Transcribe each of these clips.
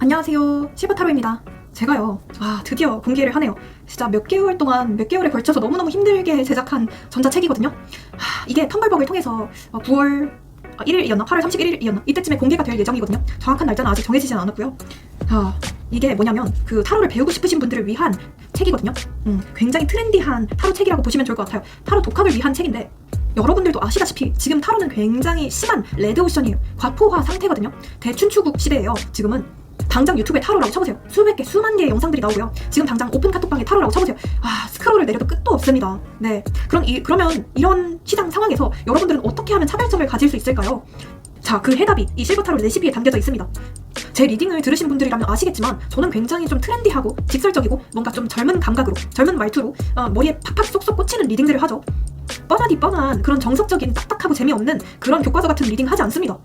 안녕하세요, 실버타로입니다. 제가요, 드디어 공개를 하네요. 진짜 몇 개월에 걸쳐서 너무너무 힘들게 제작한 전자책이거든요. 이게 텀블벅을 통해서 9월 1일이었나? 8월 31일이었나? 이때쯤에 공개가 될 예정이거든요. 정확한 날짜는 아직 정해지진 않았고요. 이게 뭐냐면 그 타로를 배우고 싶으신 분들을 위한 책이거든요. 굉장히 트렌디한 타로 책이라고 보시면 좋을 것 같아요. 타로 독학을 위한 책인데, 여러분들도 아시다시피 지금 타로는 굉장히 심한 레드오션이에요. 과포화 상태거든요. 대춘추국 시대예요. 지금은 당장 유튜브에 타로라고 쳐보세요. 수백 개, 수만 개의 영상들이 나오고요. 지금 당장 오픈 카톡방에 타로라고 쳐보세요. 스크롤을 내려도 끝도 없습니다. 네, 그러면 이런 시장 상황에서 여러분들은 어떻게 하면 차별점을 가질 수 있을까요? 자, 그 해답이 이 실버타로 레시피에 담겨져 있습니다. 제 리딩을 들으신 분들이라면 아시겠지만 저는 굉장히 좀 트렌디하고 직설적이고 뭔가 좀 젊은 감각으로, 젊은 말투로 머리에 팍팍 쏙쏙 꽂히는 리딩들을 하죠. 뻔하디 뻔한 그런 정석적인 딱딱하고 재미없는 그런 교과서 같은 리딩 하지 않습니다.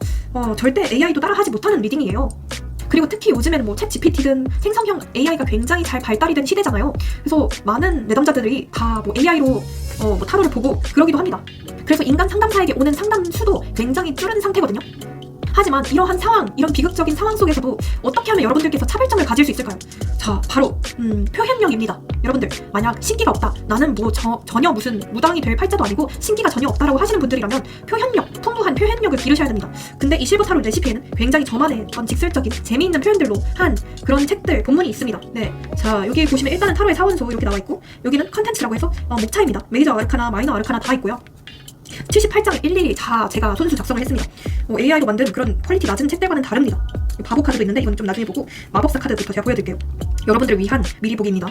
절대 AI도 따라하지 못하는 리딩이에요. 그리고 특히 요즘에는 뭐 챗 GPT든 생성형 AI가 굉장히 잘 발달이 된 시대잖아요. 그래서 많은 내담자들이 다 뭐 AI로 타로를 보고 그러기도 합니다. 그래서 인간 상담사에게 오는 상담 수도 굉장히 줄은 상태거든요. 하지만 이러한 상황, 이런 비극적인 상황 속에서도 어떻게 하면 여러분들께서 차별점을 가질 수 있을까요? 자, 바로 표현력입니다. 여러분들, 만약 신기가 없다, 나는 전혀 무슨 무당이 될 팔자도 아니고 신기가 전혀 없다라고 하시는 분들이라면 풍부한 표현력을 기르셔야 됩니다. 근데 이 실버타로 레시피에는 굉장히 저만의 어떤 직설적인 재미있는 표현들로 한 그런 책들, 본문이 있습니다. 네, 자, 여기 보시면 일단은 타로의 사원소 이렇게 나와 있고, 여기는 컨텐츠라고 해서 목차입니다. 메이저 아르카나, 마이너 아르카나 다 있고요. 78장을 일일이 다 제가 손수 작성을 했습니다. AI로 만든 그런 퀄리티 낮은 책들과는 다릅니다. 바보 카드도 있는데 이건 좀 나중에 보고, 마법사 카드부터 제가 보여드릴게요. 여러분들을 위한 미리 보기입니다.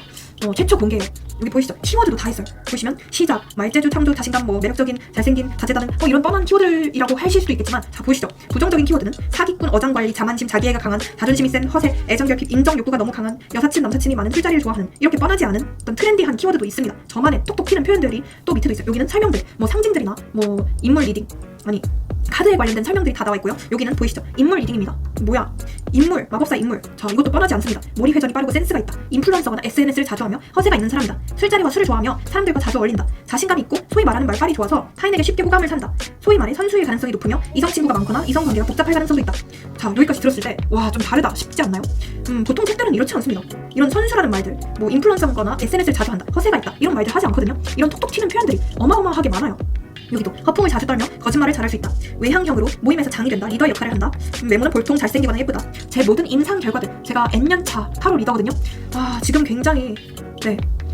최초 공개예요. 여기 보이시죠? 키워드도 다 있어요. 보시면 시작, 말재주, 창조, 자신감, 매력적인, 잘생긴, 다재다능, 이런 뻔한 키워드라고 하실 수도 있겠지만, 자, 보시죠. 부정적인 키워드는 사기꾼, 어장관리, 자만심, 자기애가 강한, 자존심이 센, 허세, 애정결핍, 인정 욕구가 너무 강한, 여사친, 남사친이 많은, 술자리를 좋아하는, 이렇게 뻔하지 않은 어떤 트렌디한 키워드도 있습니다. 저만의 톡톡 튀는 표현들이 또 밑에도 있어요. 여기는 설명들, 상징들이나 인물 리딩, 카드에 관련된 설명들이 다 나와 있고요. 여기는 보이시죠? 인물 리딩입니다. 인물, 마법사 인물. 자, 이것도 뻔하지 않습니다. 머리 회전이 빠르고 센스가 있다. 인플루언서거나 SNS를 자주 하며 허세가 있는 사람이다. 술자리와 술을 좋아하며 사람들과 자주 어울린다. 자신감이 있고 소위 말하는 말빨이 좋아서 타인에게 쉽게 호감을 산다. 소위 말해 선수의 가능성이 높으며 이성 친구가 많거나 이성 관계가 복잡할 가능성도 있다. 자, 여기까지 들었을 때 좀 다르다 싶지 않나요? 보통 책들은 이렇지 않습니다. 이런 선수라는 말들, 인플루언서거나 SNS를 자주 한다, 허세가 있다, 이런 말들 하지 않거든요. 이런 톡톡 튀는 표현들이 어마어마하게 많아요. 여기도 허풍을 자주 떨며 거짓말을 잘할 수 있다. 외향형으로 모임에서 장이 된다. 리더의 역할을 한다. 외모는 보통 잘생기거나 예쁘다. 제 모든 임상 결과들, 제가 N년차 타로 리더거든요. 지금 굉장히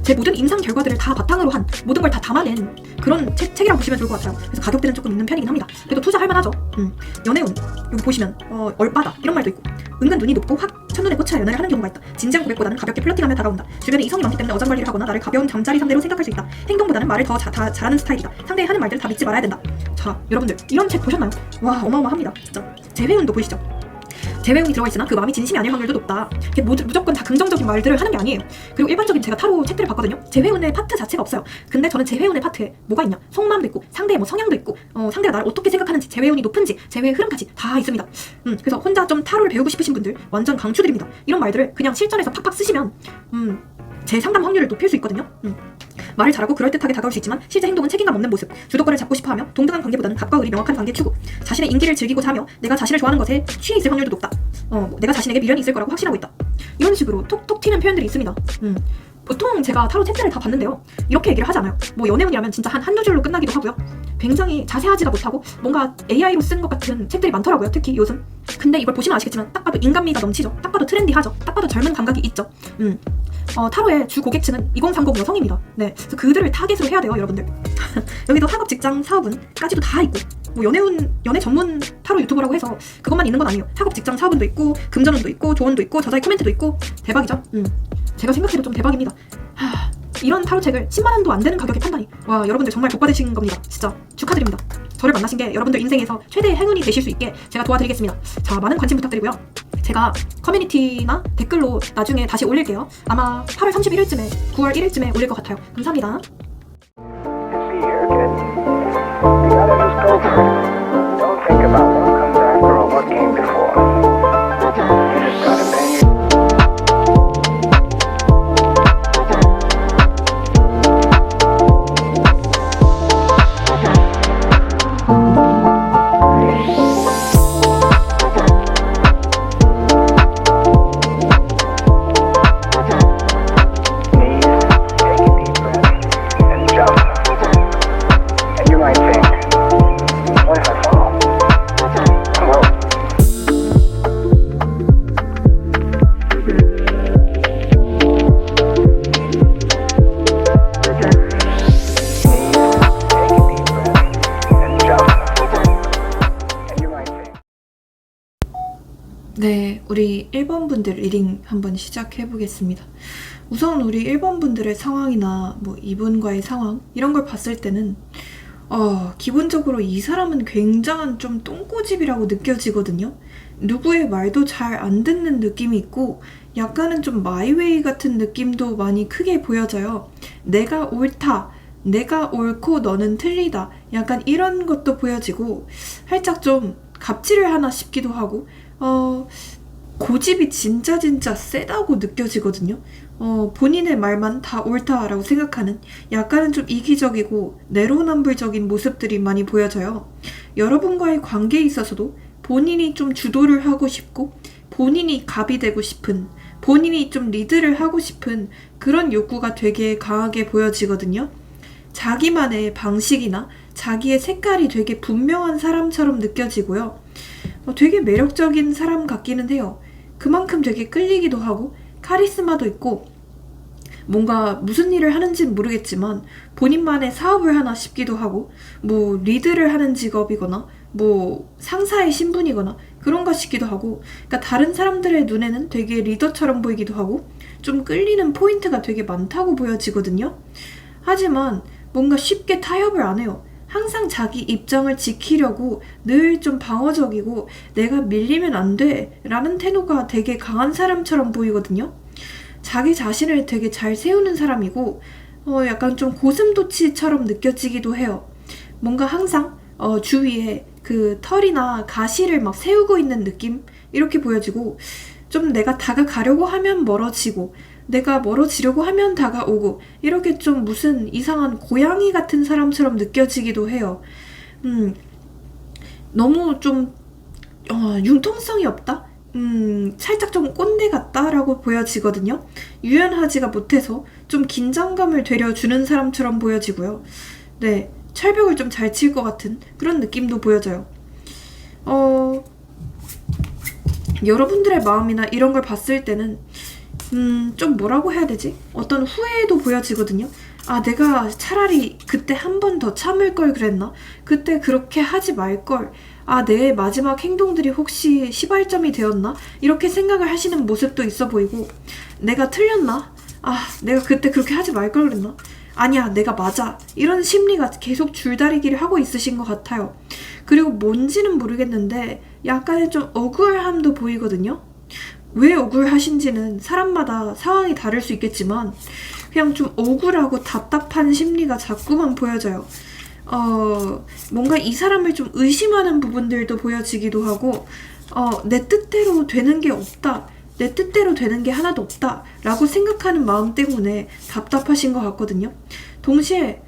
제 모든 임상 결과들을 다 바탕으로 한, 모든 걸 다 담아낸 그런 책이라고 보시면 좋을 것 같아요. 그래서 가격대는 조금 있는 편이긴 합니다. 그래도 투자할 만하죠. 연애운, 여기 보시면 얼빠다, 이런 말도 있고, 은근 눈이 높고 확 첫눈에 꽂혀 연애를 하는 경우가 있다. 진지한 고백보다는 가볍게 플러팅하며 다가온다. 주변에 이성이 많기 때문에 어장관리를 하거나 나를 가벼운 잠자리 상대로 생각할 수 있다. 행동보다는 말을 더 잘하는 스타일이다. 상대의 하는 말들을 다 믿지 말아야 된다. 자, 여러분들, 이런 책 보셨나요? 와, 어마어마합니다. 진짜. 재회운도 보이시죠? 재회운이 들어가 있으나 그 마음이 진심이 아닐 확률도 높다. 무조건 다 긍정적인 말들을 하는 게 아니에요. 그리고 일반적인 제가 타로 책들을 봤거든요. 재회운의 파트 자체가 없어요. 근데 저는 재회운의 파트에 뭐가 있냐? 속마음도 있고, 상대의 성향도 있고, 상대가 나를 어떻게 생각하는지, 재회운이 높은지, 재회의 흐름까지 다 있습니다. 그래서 혼자 좀 타로를 배우고 싶으신 분들 완전 강추드립니다. 이런 말들을 그냥 실전에서 팍팍 쓰시면 제 상담 확률을 높일 수 있거든요. 말을 잘하고 그럴듯하게 다가올 수 있지만 실제 행동은 책임감 없는 모습, 주도권을 잡고 싶어하며 동등한 관계보다는 갑과 을이 명확한 관계 추구, 자신의 인기를 즐기고 사며 내가 자신을 좋아하는 것에 취해 있을 확률도 높다. 내가 자신에게 미련이 있을 거라고 확신하고 있다. 이런 식으로 톡톡 튀는 표현들이 있습니다. 보통 제가 타로 책들을 다 봤는데요, 이렇게 얘기를 하지 않아요. 연애운이라면 진짜 한두 줄로 끝나기도 하고요. 굉장히 자세하지가 못하고 뭔가 AI로 쓴 것 같은 책들이 많더라고요, 특히 요즘. 근데 이걸 보시면 아시겠지만 딱 봐도 인간미가 넘치죠. 딱 봐도 트렌디하죠. 딱 봐도 젊은 감각이 있죠. 타로의 주 고객층은 2030 여성입니다. 네, 그래서 그들을 타겟으로 해야 돼요, 여러분들. 여기도 학업, 직장, 사업운까지도 다 있고, 연애 전문 타로 유튜버라고 해서 그것만 있는 건 아니에요. 학업, 직장, 사업운도 있고, 금전운도 있고, 조언도 있고, 저자의 코멘트도 있고, 대박이죠. 제가 생각해도 좀 대박입니다. 이런 타로 책을 10만 원도 안 되는 가격에 판다니, 와, 여러분들 정말 복 받으신 겁니다. 진짜 축하드립니다. 저를 만나신 게 여러분들 인생에서 최대의 행운이 되실 수 있게 제가 도와드리겠습니다. 자, 많은 관심 부탁드리고요. 제가 커뮤니티나 댓글로 나중에 다시 올릴게요. 아마 8월 31일쯤에, 9월 1일쯤에 올릴 것 같아요. 감사합니다. Don't think about what comes after or what came before. 우리 1번 분들 리딩 한번 시작해 보겠습니다. 우선 우리 1번 분들의 상황이나 뭐 이분과의 상황 이런 걸 봤을 때는 기본적으로 이 사람은 굉장한 좀 똥꼬집이라고 느껴지거든요. 누구의 말도 잘 안 듣는 느낌이 있고 약간은 좀 마이웨이 같은 느낌도 많이 크게 보여져요. 내가 옳다, 내가 옳고 너는 틀리다, 약간 이런 것도 보여지고 살짝 좀 갑질을 하나 싶기도 하고 고집이 진짜 세다고 느껴지거든요. 본인의 말만 다 옳다라고 생각하는 약간은 좀 이기적이고 내로남불적인 모습들이 많이 보여져요. 여러분과의 관계에 있어서도 본인이 좀 주도를 하고 싶고 본인이 갑이 되고 싶은, 본인이 좀 리드를 하고 싶은 그런 욕구가 되게 강하게 보여지거든요. 자기만의 방식이나 자기의 색깔이 되게 분명한 사람처럼 느껴지고요. 되게 매력적인 사람 같기는 해요. 그만큼 되게 끌리기도 하고 카리스마도 있고 뭔가 무슨 일을 하는지는 모르겠지만 본인만의 사업을 하나 싶기도 하고 뭐 리드를 하는 직업이거나 뭐 상사의 신분이거나 그런가 싶기도 하고, 그러니까 다른 사람들의 눈에는 되게 리더처럼 보이기도 하고 좀 끌리는 포인트가 되게 많다고 보여지거든요. 하지만 뭔가 쉽게 타협을 안 해요. 항상 자기 입장을 지키려고 늘 좀 방어적이고 내가 밀리면 안 돼 라는 태도가 되게 강한 사람처럼 보이거든요. 자기 자신을 되게 잘 세우는 사람이고 약간 좀 고슴도치처럼 느껴지기도 해요. 뭔가 항상 주위에 그 털이나 가시를 막 세우고 있는 느낌 이렇게 보여지고 좀 내가 다가가려고 하면 멀어지고 내가 멀어지려고 하면 다가오고 이렇게 좀 무슨 이상한 고양이 같은 사람처럼 느껴지기도 해요. 너무 좀 융통성이 없다? 살짝 좀 꼰대 같다라고 보여지거든요. 유연하지가 못해서 좀 긴장감을 되려주는 사람처럼 보여지고요. 네, 철벽을 좀 잘 칠 것 같은 그런 느낌도 보여져요. 여러분들의 마음이나 이런 걸 봤을 때는 좀 뭐라고 해야 되지? 어떤 후회도 보여지거든요. 아, 내가 차라리 그때 한 번 더 참을 걸 그랬나? 그때 그렇게 하지 말 걸. 아, 내 마지막 행동들이 혹시 시발점이 되었나? 이렇게 생각을 하시는 모습도 있어 보이고, 내가 틀렸나? 아, 내가 그때 그렇게 하지 말 걸 그랬나? 아니야, 내가 맞아. 이런 심리가 계속 줄다리기를 하고 있으신 것 같아요. 그리고 뭔지는 모르겠는데 약간의 좀 억울함도 보이거든요. 왜 억울하신지는 사람마다 상황이 다를 수 있겠지만 그냥 좀 억울하고 답답한 심리가 자꾸만 보여져요. 뭔가 이 사람을 좀 의심하는 부분들도 보여지기도 하고 내 뜻대로 되는 게 없다, 내 뜻대로 되는 게 하나도 없다 라고 생각하는 마음 때문에 답답하신 것 같거든요. 동시에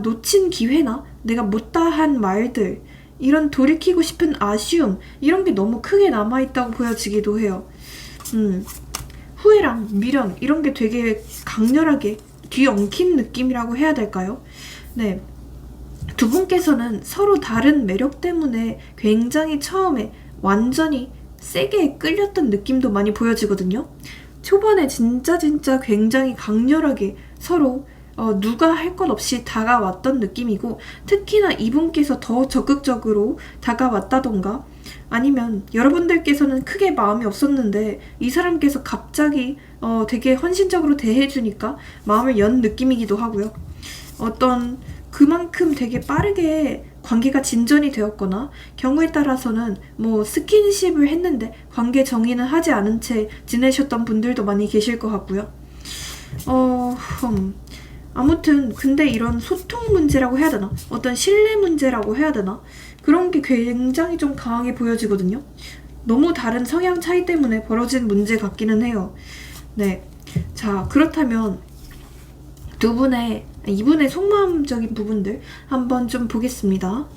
놓친 기회나 내가 못다한 말들, 이런 돌이키고 싶은 아쉬움 이런 게 너무 크게 남아있다고 보여지기도 해요. 후회랑 미련 이런 게 되게 강렬하게 뒤엉킨 느낌이라고 해야 될까요? 네, 두 분께서는 서로 다른 매력 때문에 굉장히 처음에 완전히 세게 끌렸던 느낌도 많이 보여지거든요. 초반에 진짜 굉장히 강렬하게 서로 누가 할 것 없이 다가왔던 느낌이고, 특히나 이분께서 더 적극적으로 다가왔다던가 아니면 여러분들께서는 크게 마음이 없었는데 이 사람께서 갑자기 되게 헌신적으로 대해주니까 마음을 연 느낌이기도 하고요. 어떤 그만큼 되게 빠르게 관계가 진전이 되었거나 경우에 따라서는 뭐 스킨십을 했는데 관계 정의는 하지 않은 채 지내셨던 분들도 많이 계실 것 같고요. 아무튼 근데 이런 소통 문제라고 해야 되나? 어떤 신뢰 문제라고 해야 되나? 그런 게 굉장히 좀 강하게 보여지거든요. 너무 다른 성향 차이 때문에 벌어진 문제 같기는 해요. 네, 자, 그렇다면 이분의 속마음적인 부분들 한번 좀 보겠습니다.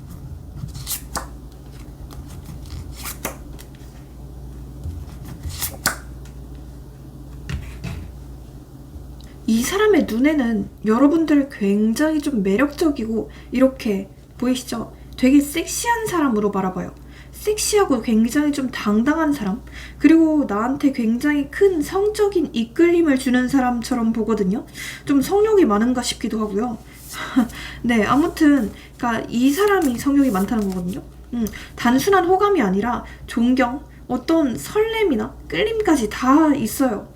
이 사람의 눈에는 여러분들을 굉장히 좀 매력적이고 이렇게 보이시죠? 되게 섹시한 사람으로 바라봐요. 섹시하고 굉장히 좀 당당한 사람, 그리고 나한테 굉장히 큰 성적인 이끌림을 주는 사람처럼 보거든요. 좀 성욕이 많은가 싶기도 하고요. 네, 아무튼 그러니까 이 사람이 성욕이 많다는 거거든요. 단순한 호감이 아니라 존경, 어떤 설렘이나 끌림까지 다 있어요.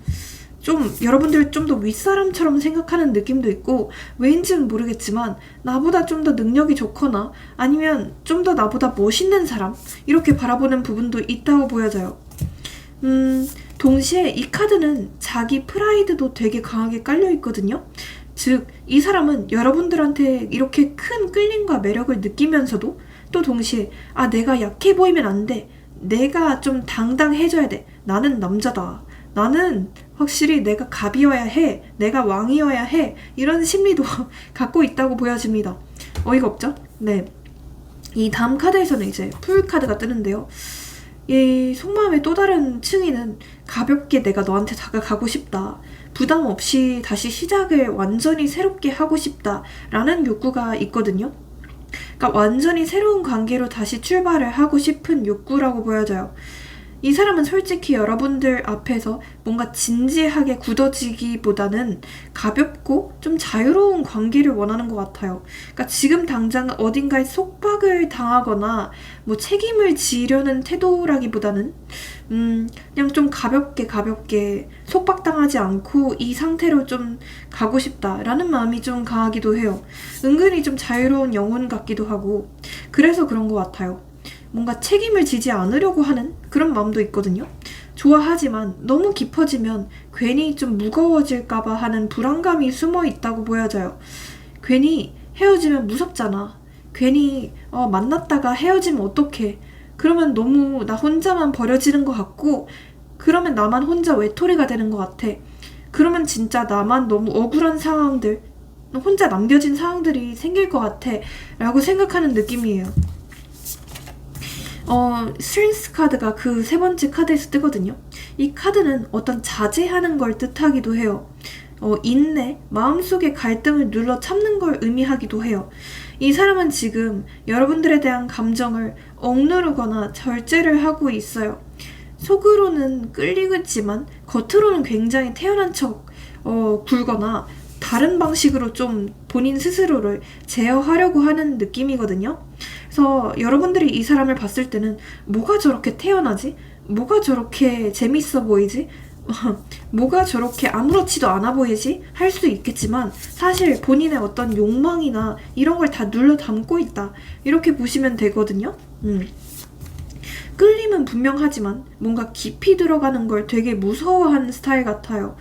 좀 여러분들 좀 더 윗사람처럼 생각하는 느낌도 있고, 왜인지는 모르겠지만 나보다 좀 더 능력이 좋거나 아니면 좀 더 나보다 멋있는 사람, 이렇게 바라보는 부분도 있다고 보여져요. 동시에 이 카드는 자기 프라이드도 되게 강하게 깔려 있거든요. 즉, 이 사람은 여러분들한테 이렇게 큰 끌림과 매력을 느끼면서도 또 동시에 내가 약해 보이면 안 돼. 내가 좀 당당해져야 돼. 나는 남자다. 나는 확실히 내가 갑이어야 해. 내가 왕이어야 해. 이런 심리도 갖고 있다고 보여집니다. 어이가 없죠? 네. 이 다음 카드에서는 이제 풀 카드가 뜨는데요. 이 속마음의 또 다른 층위는 가볍게 내가 너한테 다가가고 싶다. 부담 없이 다시 시작을 완전히 새롭게 하고 싶다. 라는 욕구가 있거든요. 그러니까 완전히 새로운 관계로 다시 출발을 하고 싶은 욕구라고 보여져요. 이 사람은 솔직히 여러분들 앞에서 뭔가 진지하게 굳어지기보다는 가볍고 좀 자유로운 관계를 원하는 것 같아요. 그러니까 지금 당장 어딘가에 속박을 당하거나 뭐 책임을 지려는 태도라기보다는 그냥 좀 가볍게 속박당하지 않고 이 상태로 좀 가고 싶다라는 마음이 좀 강하기도 해요. 은근히 좀 자유로운 영혼 같기도 하고, 그래서 그런 것 같아요. 뭔가 책임을 지지 않으려고 하는 그런 마음도 있거든요. 좋아하지만 너무 깊어지면 괜히 좀 무거워질까봐 하는 불안감이 숨어 있다고 보여져요. 괜히 헤어지면 무섭잖아. 괜히 만났다가 헤어지면 어떡해. 그러면 너무 나 혼자만 버려지는 것 같고, 그러면 나만 혼자 외톨이가 되는 것 같아. 그러면 진짜 나만 너무 억울한 상황들, 혼자 남겨진 상황들이 생길 것 같아 라고 생각하는 느낌이에요. 스트렝스 카드가 그 세 번째 카드에서 뜨거든요. 이 카드는 어떤 자제하는 걸 뜻하기도 해요. 인내, 마음속의 갈등을 눌러 참는 걸 의미하기도 해요. 이 사람은 지금 여러분들에 대한 감정을 억누르거나 절제를 하고 있어요. 속으로는 끌리겠지만 겉으로는 굉장히 태연한 척 굴거나 다른 방식으로 좀 본인 스스로를 제어하려고 하는 느낌이거든요. 그래서 여러분들이 이 사람을 봤을 때는 뭐가 저렇게 태연하지? 뭐가 저렇게 재밌어 보이지? 뭐가 저렇게 아무렇지도 않아 보이지? 할 수 있겠지만 사실 본인의 어떤 욕망이나 이런 걸 다 눌러 담고 있다. 이렇게 보시면 되거든요. 끌림은 분명하지만 뭔가 깊이 들어가는 걸 되게 무서워하는 스타일 같아요.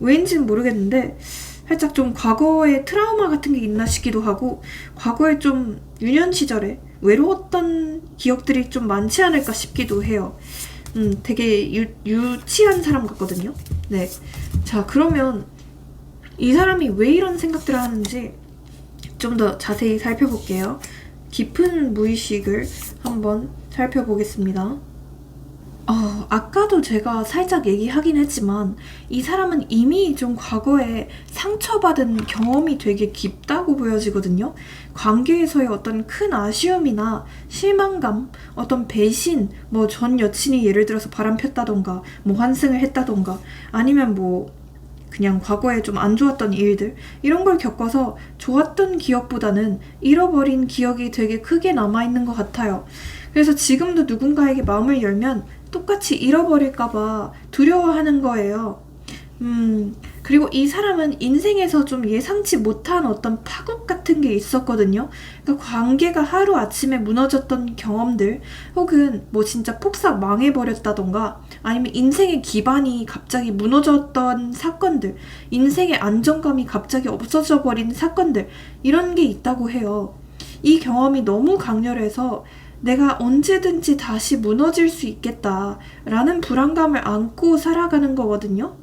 왠지는 모르겠는데 살짝 좀 과거에 트라우마 같은 게 있나 싶기도 하고, 과거에 좀 유년 시절에 외로웠던 기억들이 좀 많지 않을까 싶기도 해요. 되게 유치한 사람 같거든요. 네. 자, 그러면 이 사람이 왜 이런 생각들을 하는지 좀 더 자세히 살펴볼게요. 깊은 무의식을 한번 살펴보겠습니다. 아까도 제가 살짝 얘기하긴 했지만 이 사람은 이미 좀 과거에 상처받은 경험이 되게 깊다고 보여지거든요. 관계에서의 어떤 큰 아쉬움이나 실망감, 어떤 배신, 뭐 전 여친이 예를 들어서 바람폈다던가 뭐 환승을 했다던가 아니면 뭐 그냥 과거에 좀 안 좋았던 일들, 이런 걸 겪어서 좋았던 기억보다는 잃어버린 기억이 되게 크게 남아있는 것 같아요. 그래서 지금도 누군가에게 마음을 열면 똑같이 잃어버릴까봐 두려워하는 거예요. 그리고 이 사람은 인생에서 좀 예상치 못한 어떤 파국 같은 게 있었거든요. 그러니까 관계가 하루아침에 무너졌던 경험들, 혹은 뭐 진짜 폭삭 망해버렸다던가, 아니면 인생의 기반이 갑자기 무너졌던 사건들, 인생의 안정감이 갑자기 없어져 버린 사건들, 이런 게 있다고 해요. 이 경험이 너무 강렬해서 내가 언제든지 다시 무너질 수 있겠다라는 불안감을 안고 살아가는 거거든요.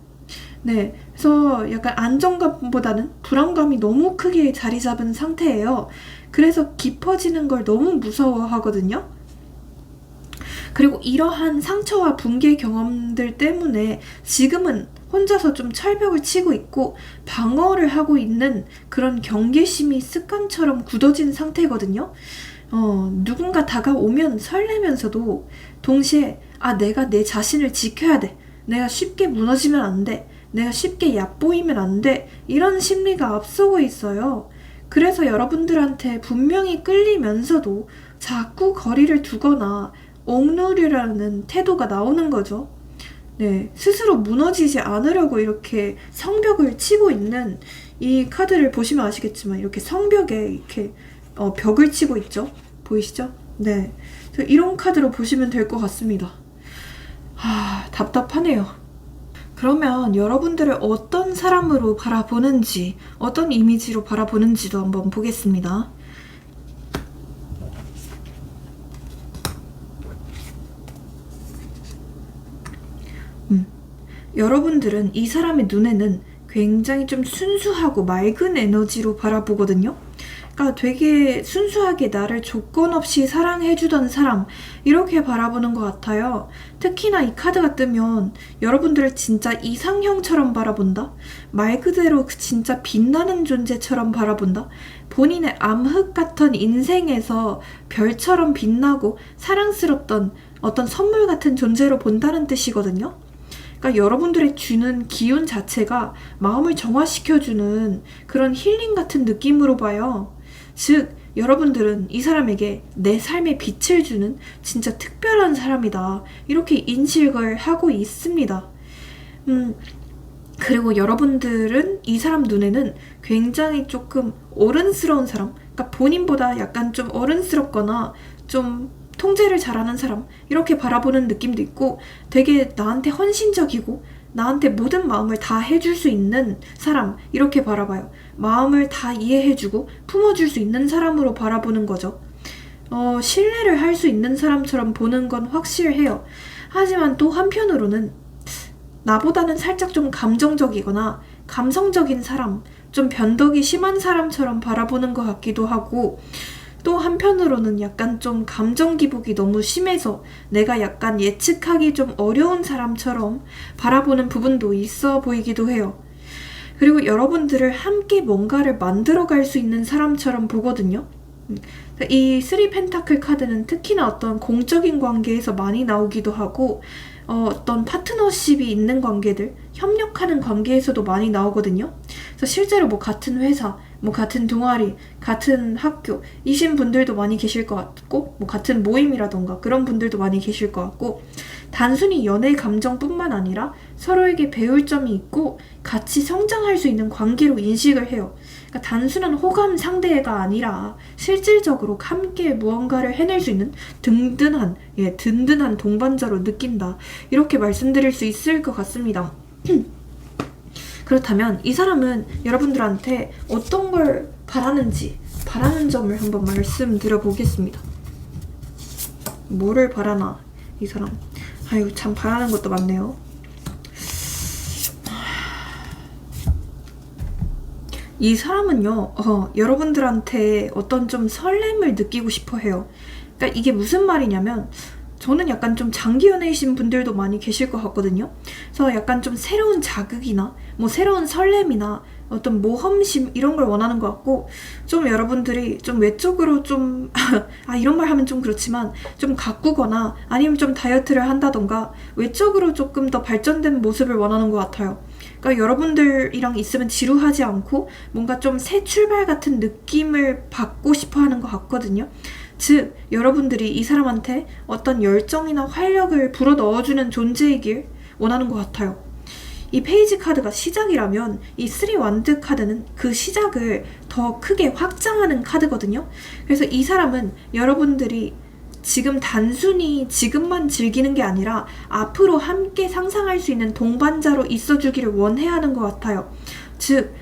네, 그래서 약간 안정감보다는 불안감이 너무 크게 자리 잡은 상태예요. 그래서 깊어지는 걸 너무 무서워하거든요. 그리고 이러한 상처와 붕괴 경험들 때문에 지금은 혼자서 좀 철벽을 치고 있고 방어를 하고 있는 그런 경계심이 습관처럼 굳어진 상태거든요. 누군가 다가오면 설레면서도 동시에 내가 내 자신을 지켜야 돼. 내가 쉽게 무너지면 안 돼. 내가 쉽게 얕보이면 안 돼. 이런 심리가 앞서고 있어요. 그래서 여러분들한테 분명히 끌리면서도 자꾸 거리를 두거나 억누르라는 태도가 나오는 거죠. 네, 스스로 무너지지 않으려고 이렇게 성벽을 치고 있는 이 카드를 보시면 아시겠지만 이렇게 성벽에 이렇게 벽을 치고 있죠. 보이시죠? 네, 이런 카드로 보시면 될 것 같습니다. 답답하네요. 그러면 여러분들을 어떤 사람으로 바라보는지, 어떤 이미지로 바라보는지도 한번 보겠습니다. 여러분들은 이 사람의 눈에는 굉장히 좀 순수하고 맑은 에너지로 바라보거든요. 그러니까 되게 순수하게 나를 조건 없이 사랑해주던 사람, 이렇게 바라보는 것 같아요. 특히나 이 카드가 뜨면 여러분들을 진짜 이상형처럼 바라본다? 말 그대로 진짜 빛나는 존재처럼 바라본다? 본인의 암흑 같은 인생에서 별처럼 빛나고 사랑스럽던 어떤 선물 같은 존재로 본다는 뜻이거든요. 그러니까 여러분들의 주는 기운 자체가 마음을 정화시켜주는 그런 힐링 같은 느낌으로 봐요. 즉, 여러분들은 이 사람에게 내 삶에 빛을 주는 진짜 특별한 사람이다. 이렇게 인식을 하고 있습니다. 그리고 여러분들은 이 사람 눈에는 굉장히 조금 어른스러운 사람, 그러니까 본인보다 약간 좀 어른스럽거나 좀 통제를 잘하는 사람, 이렇게 바라보는 느낌도 있고 되게 나한테 헌신적이고 나한테 모든 마음을 다 해줄 수 있는 사람, 이렇게 바라봐요. 마음을 다 이해해주고 품어줄 수 있는 사람으로 바라보는 거죠. 신뢰를 할 수 있는 사람처럼 보는 건 확실해요. 하지만 또 한편으로는 나보다는 살짝 좀 감정적이거나 감성적인 사람, 좀 변덕이 심한 사람처럼 바라보는 것 같기도 하고, 또 한편으로는 약간 좀 감정 기복이 너무 심해서 내가 약간 예측하기 좀 어려운 사람처럼 바라보는 부분도 있어 보이기도 해요. 그리고 여러분들을 함께 뭔가를 만들어갈 수 있는 사람처럼 보거든요. 이 3 펜타클 카드는 특히나 어떤 공적인 관계에서 많이 나오기도 하고 어떤 파트너십이 있는 관계들, 협력하는 관계에서도 많이 나오거든요. 그래서 실제로 뭐 같은 회사, 뭐 같은 동아리, 같은 학교 이신 분들도 많이 계실 것 같고, 뭐 같은 모임이라던가 그런 분들도 많이 계실 것 같고, 단순히 연애 감정뿐만 아니라 서로에게 배울 점이 있고 같이 성장할 수 있는 관계로 인식을 해요. 그러니까 단순한 호감 상대가 아니라 실질적으로 함께 무언가를 해낼 수 있는 든든한 동반자로 느낀다. 이렇게 말씀드릴 수 있을 것 같습니다. 그렇다면 이 사람은 여러분들한테 어떤 걸 바라는지, 바라는 점을 한번 말씀드려 보겠습니다. 뭐를 바라나 이 사람. 아이고, 참 바라는 것도 많네요. 이 사람은요, 여러분들한테 어떤 좀 설렘을 느끼고 싶어 해요. 그러니까 이게 무슨 말이냐면, 저는 약간 좀 장기 연애이신 분들도 많이 계실 것 같거든요. 그래서 약간 좀 새로운 자극이나 뭐 새로운 설렘이나 어떤 모험심 이런 걸 원하는 것 같고, 좀 여러분들이 좀 외적으로 좀 이런 말 하면 좀 그렇지만 좀 가꾸거나 아니면 좀 다이어트를 한다던가 외적으로 조금 더 발전된 모습을 원하는 것 같아요. 그러니까 여러분들이랑 있으면 지루하지 않고 뭔가 좀 새 출발 같은 느낌을 받고 싶어 하는 것 같거든요. 즉, 여러분들이 이 사람한테 어떤 열정이나 활력을 불어 넣어주는 존재이길 원하는 것 같아요. 이 페이지 카드가 시작이라면 이 3 완드 카드는 그 시작을 더 크게 확장하는 카드거든요. 그래서 이 사람은 여러분들이 지금 단순히 지금만 즐기는 게 아니라 앞으로 함께 상상할 수 있는 동반자로 있어주기를 원해하는 것 같아요. 즉,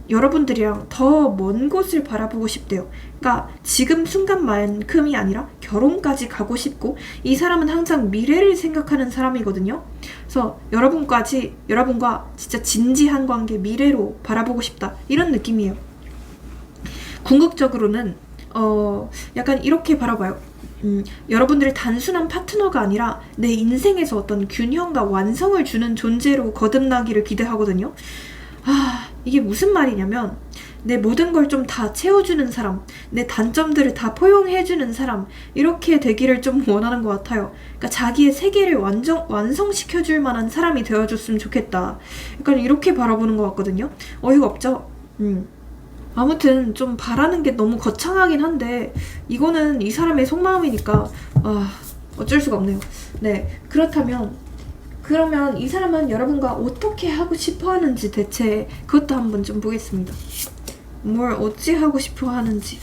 여러분들이랑 더 먼 곳을 바라보고 싶대요. 그러니까 지금 순간만큼이 아니라 결혼까지 가고 싶고, 이 사람은 항상 미래를 생각하는 사람이거든요. 그래서 여러분과 진짜 진지한 관계, 미래로 바라보고 싶다, 이런 느낌이에요. 궁극적으로는 약간 이렇게 바라봐요. 여러분들이 단순한 파트너가 아니라 내 인생에서 어떤 균형과 완성을 주는 존재로 거듭나기를 기대하거든요. 이게 무슨 말이냐면, 내 모든 걸 좀 다 채워주는 사람, 내 단점들을 다 포용해주는 사람, 이렇게 되기를 좀 원하는 것 같아요. 그러니까 자기의 세계를 완성시켜줄 만한 사람이 되어줬으면 좋겠다. 약간 이렇게 바라보는 것 같거든요. 어이가 없죠? 아무튼 좀 바라는 게 너무 거창하긴 한데, 이거는 이 사람의 속마음이니까 어쩔 수가 없네요. 네, 그러면 이 사람은 여러분과 어떻게 하고 싶어 하는지 대체 그것도 한번 좀 보겠습니다. 뭘 어찌 하고 싶어 하는지.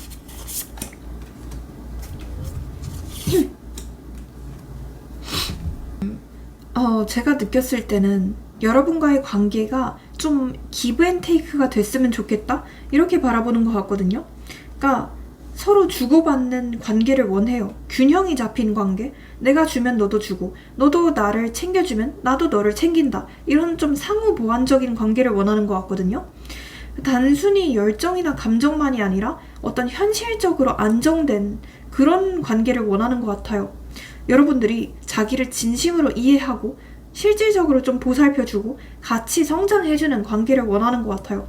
제가 느꼈을 때는 여러분과의 관계가 좀 기브 앤 테이크가 됐으면 좋겠다? 이렇게 바라보는 것 같거든요. 그러니까 서로 주고받는 관계를 원해요. 균형이 잡힌 관계. 내가 주면 너도 주고, 너도 나를 챙겨주면 나도 너를 챙긴다. 이런 좀 상호 보완적인 관계를 원하는 것 같거든요. 단순히 열정이나 감정만이 아니라 어떤 현실적으로 안정된 그런 관계를 원하는 것 같아요. 여러분들이 자기를 진심으로 이해하고 실질적으로 좀 보살펴주고 같이 성장해주는 관계를 원하는 것 같아요.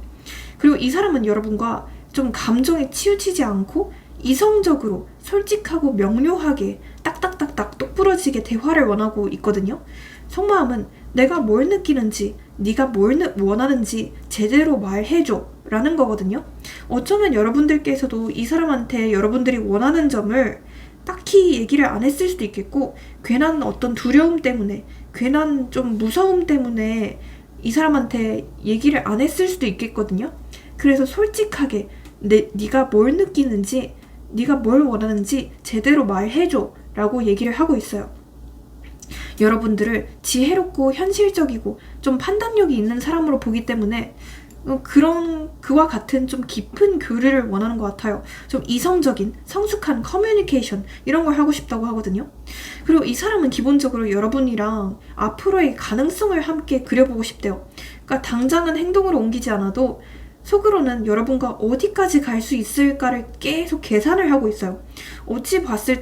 그리고 이 사람은 여러분과 좀 감정에 치우치지 않고 이성적으로 솔직하고 명료하게 딱딱딱딱 똑부러지게 대화를 원하고 있거든요. 속마음은 내가 뭘 느끼는지, 네가 뭘 원하는지 제대로 말해줘 라는 거거든요. 어쩌면 여러분들께서도 이 사람한테 여러분들이 원하는 점을 딱히 얘기를 안 했을 수도 있겠고, 괜한 어떤 두려움 때문에, 괜한 좀 무서움 때문에 이 사람한테 얘기를 안 했을 수도 있겠거든요. 그래서 솔직하게 네가 뭘 느끼는지, 네가 뭘 원하는지 제대로 말해줘 라고 얘기를 하고 있어요. 여러분들을 지혜롭고 현실적이고 좀 판단력이 있는 사람으로 보기 때문에 그와 같은 좀 깊은 교류를 원하는 것 같아요. 좀 이성적인 성숙한 커뮤니케이션 이런 걸 하고 싶다고 하거든요. 그리고 이 사람은 기본적으로 여러분이랑 앞으로의 가능성을 함께 그려보고 싶대요. 그러니까 당장은 행동으로 옮기지 않아도 속으로는 여러분과 어디까지 갈 수 있을까를 계속 계산을 하고 있어요.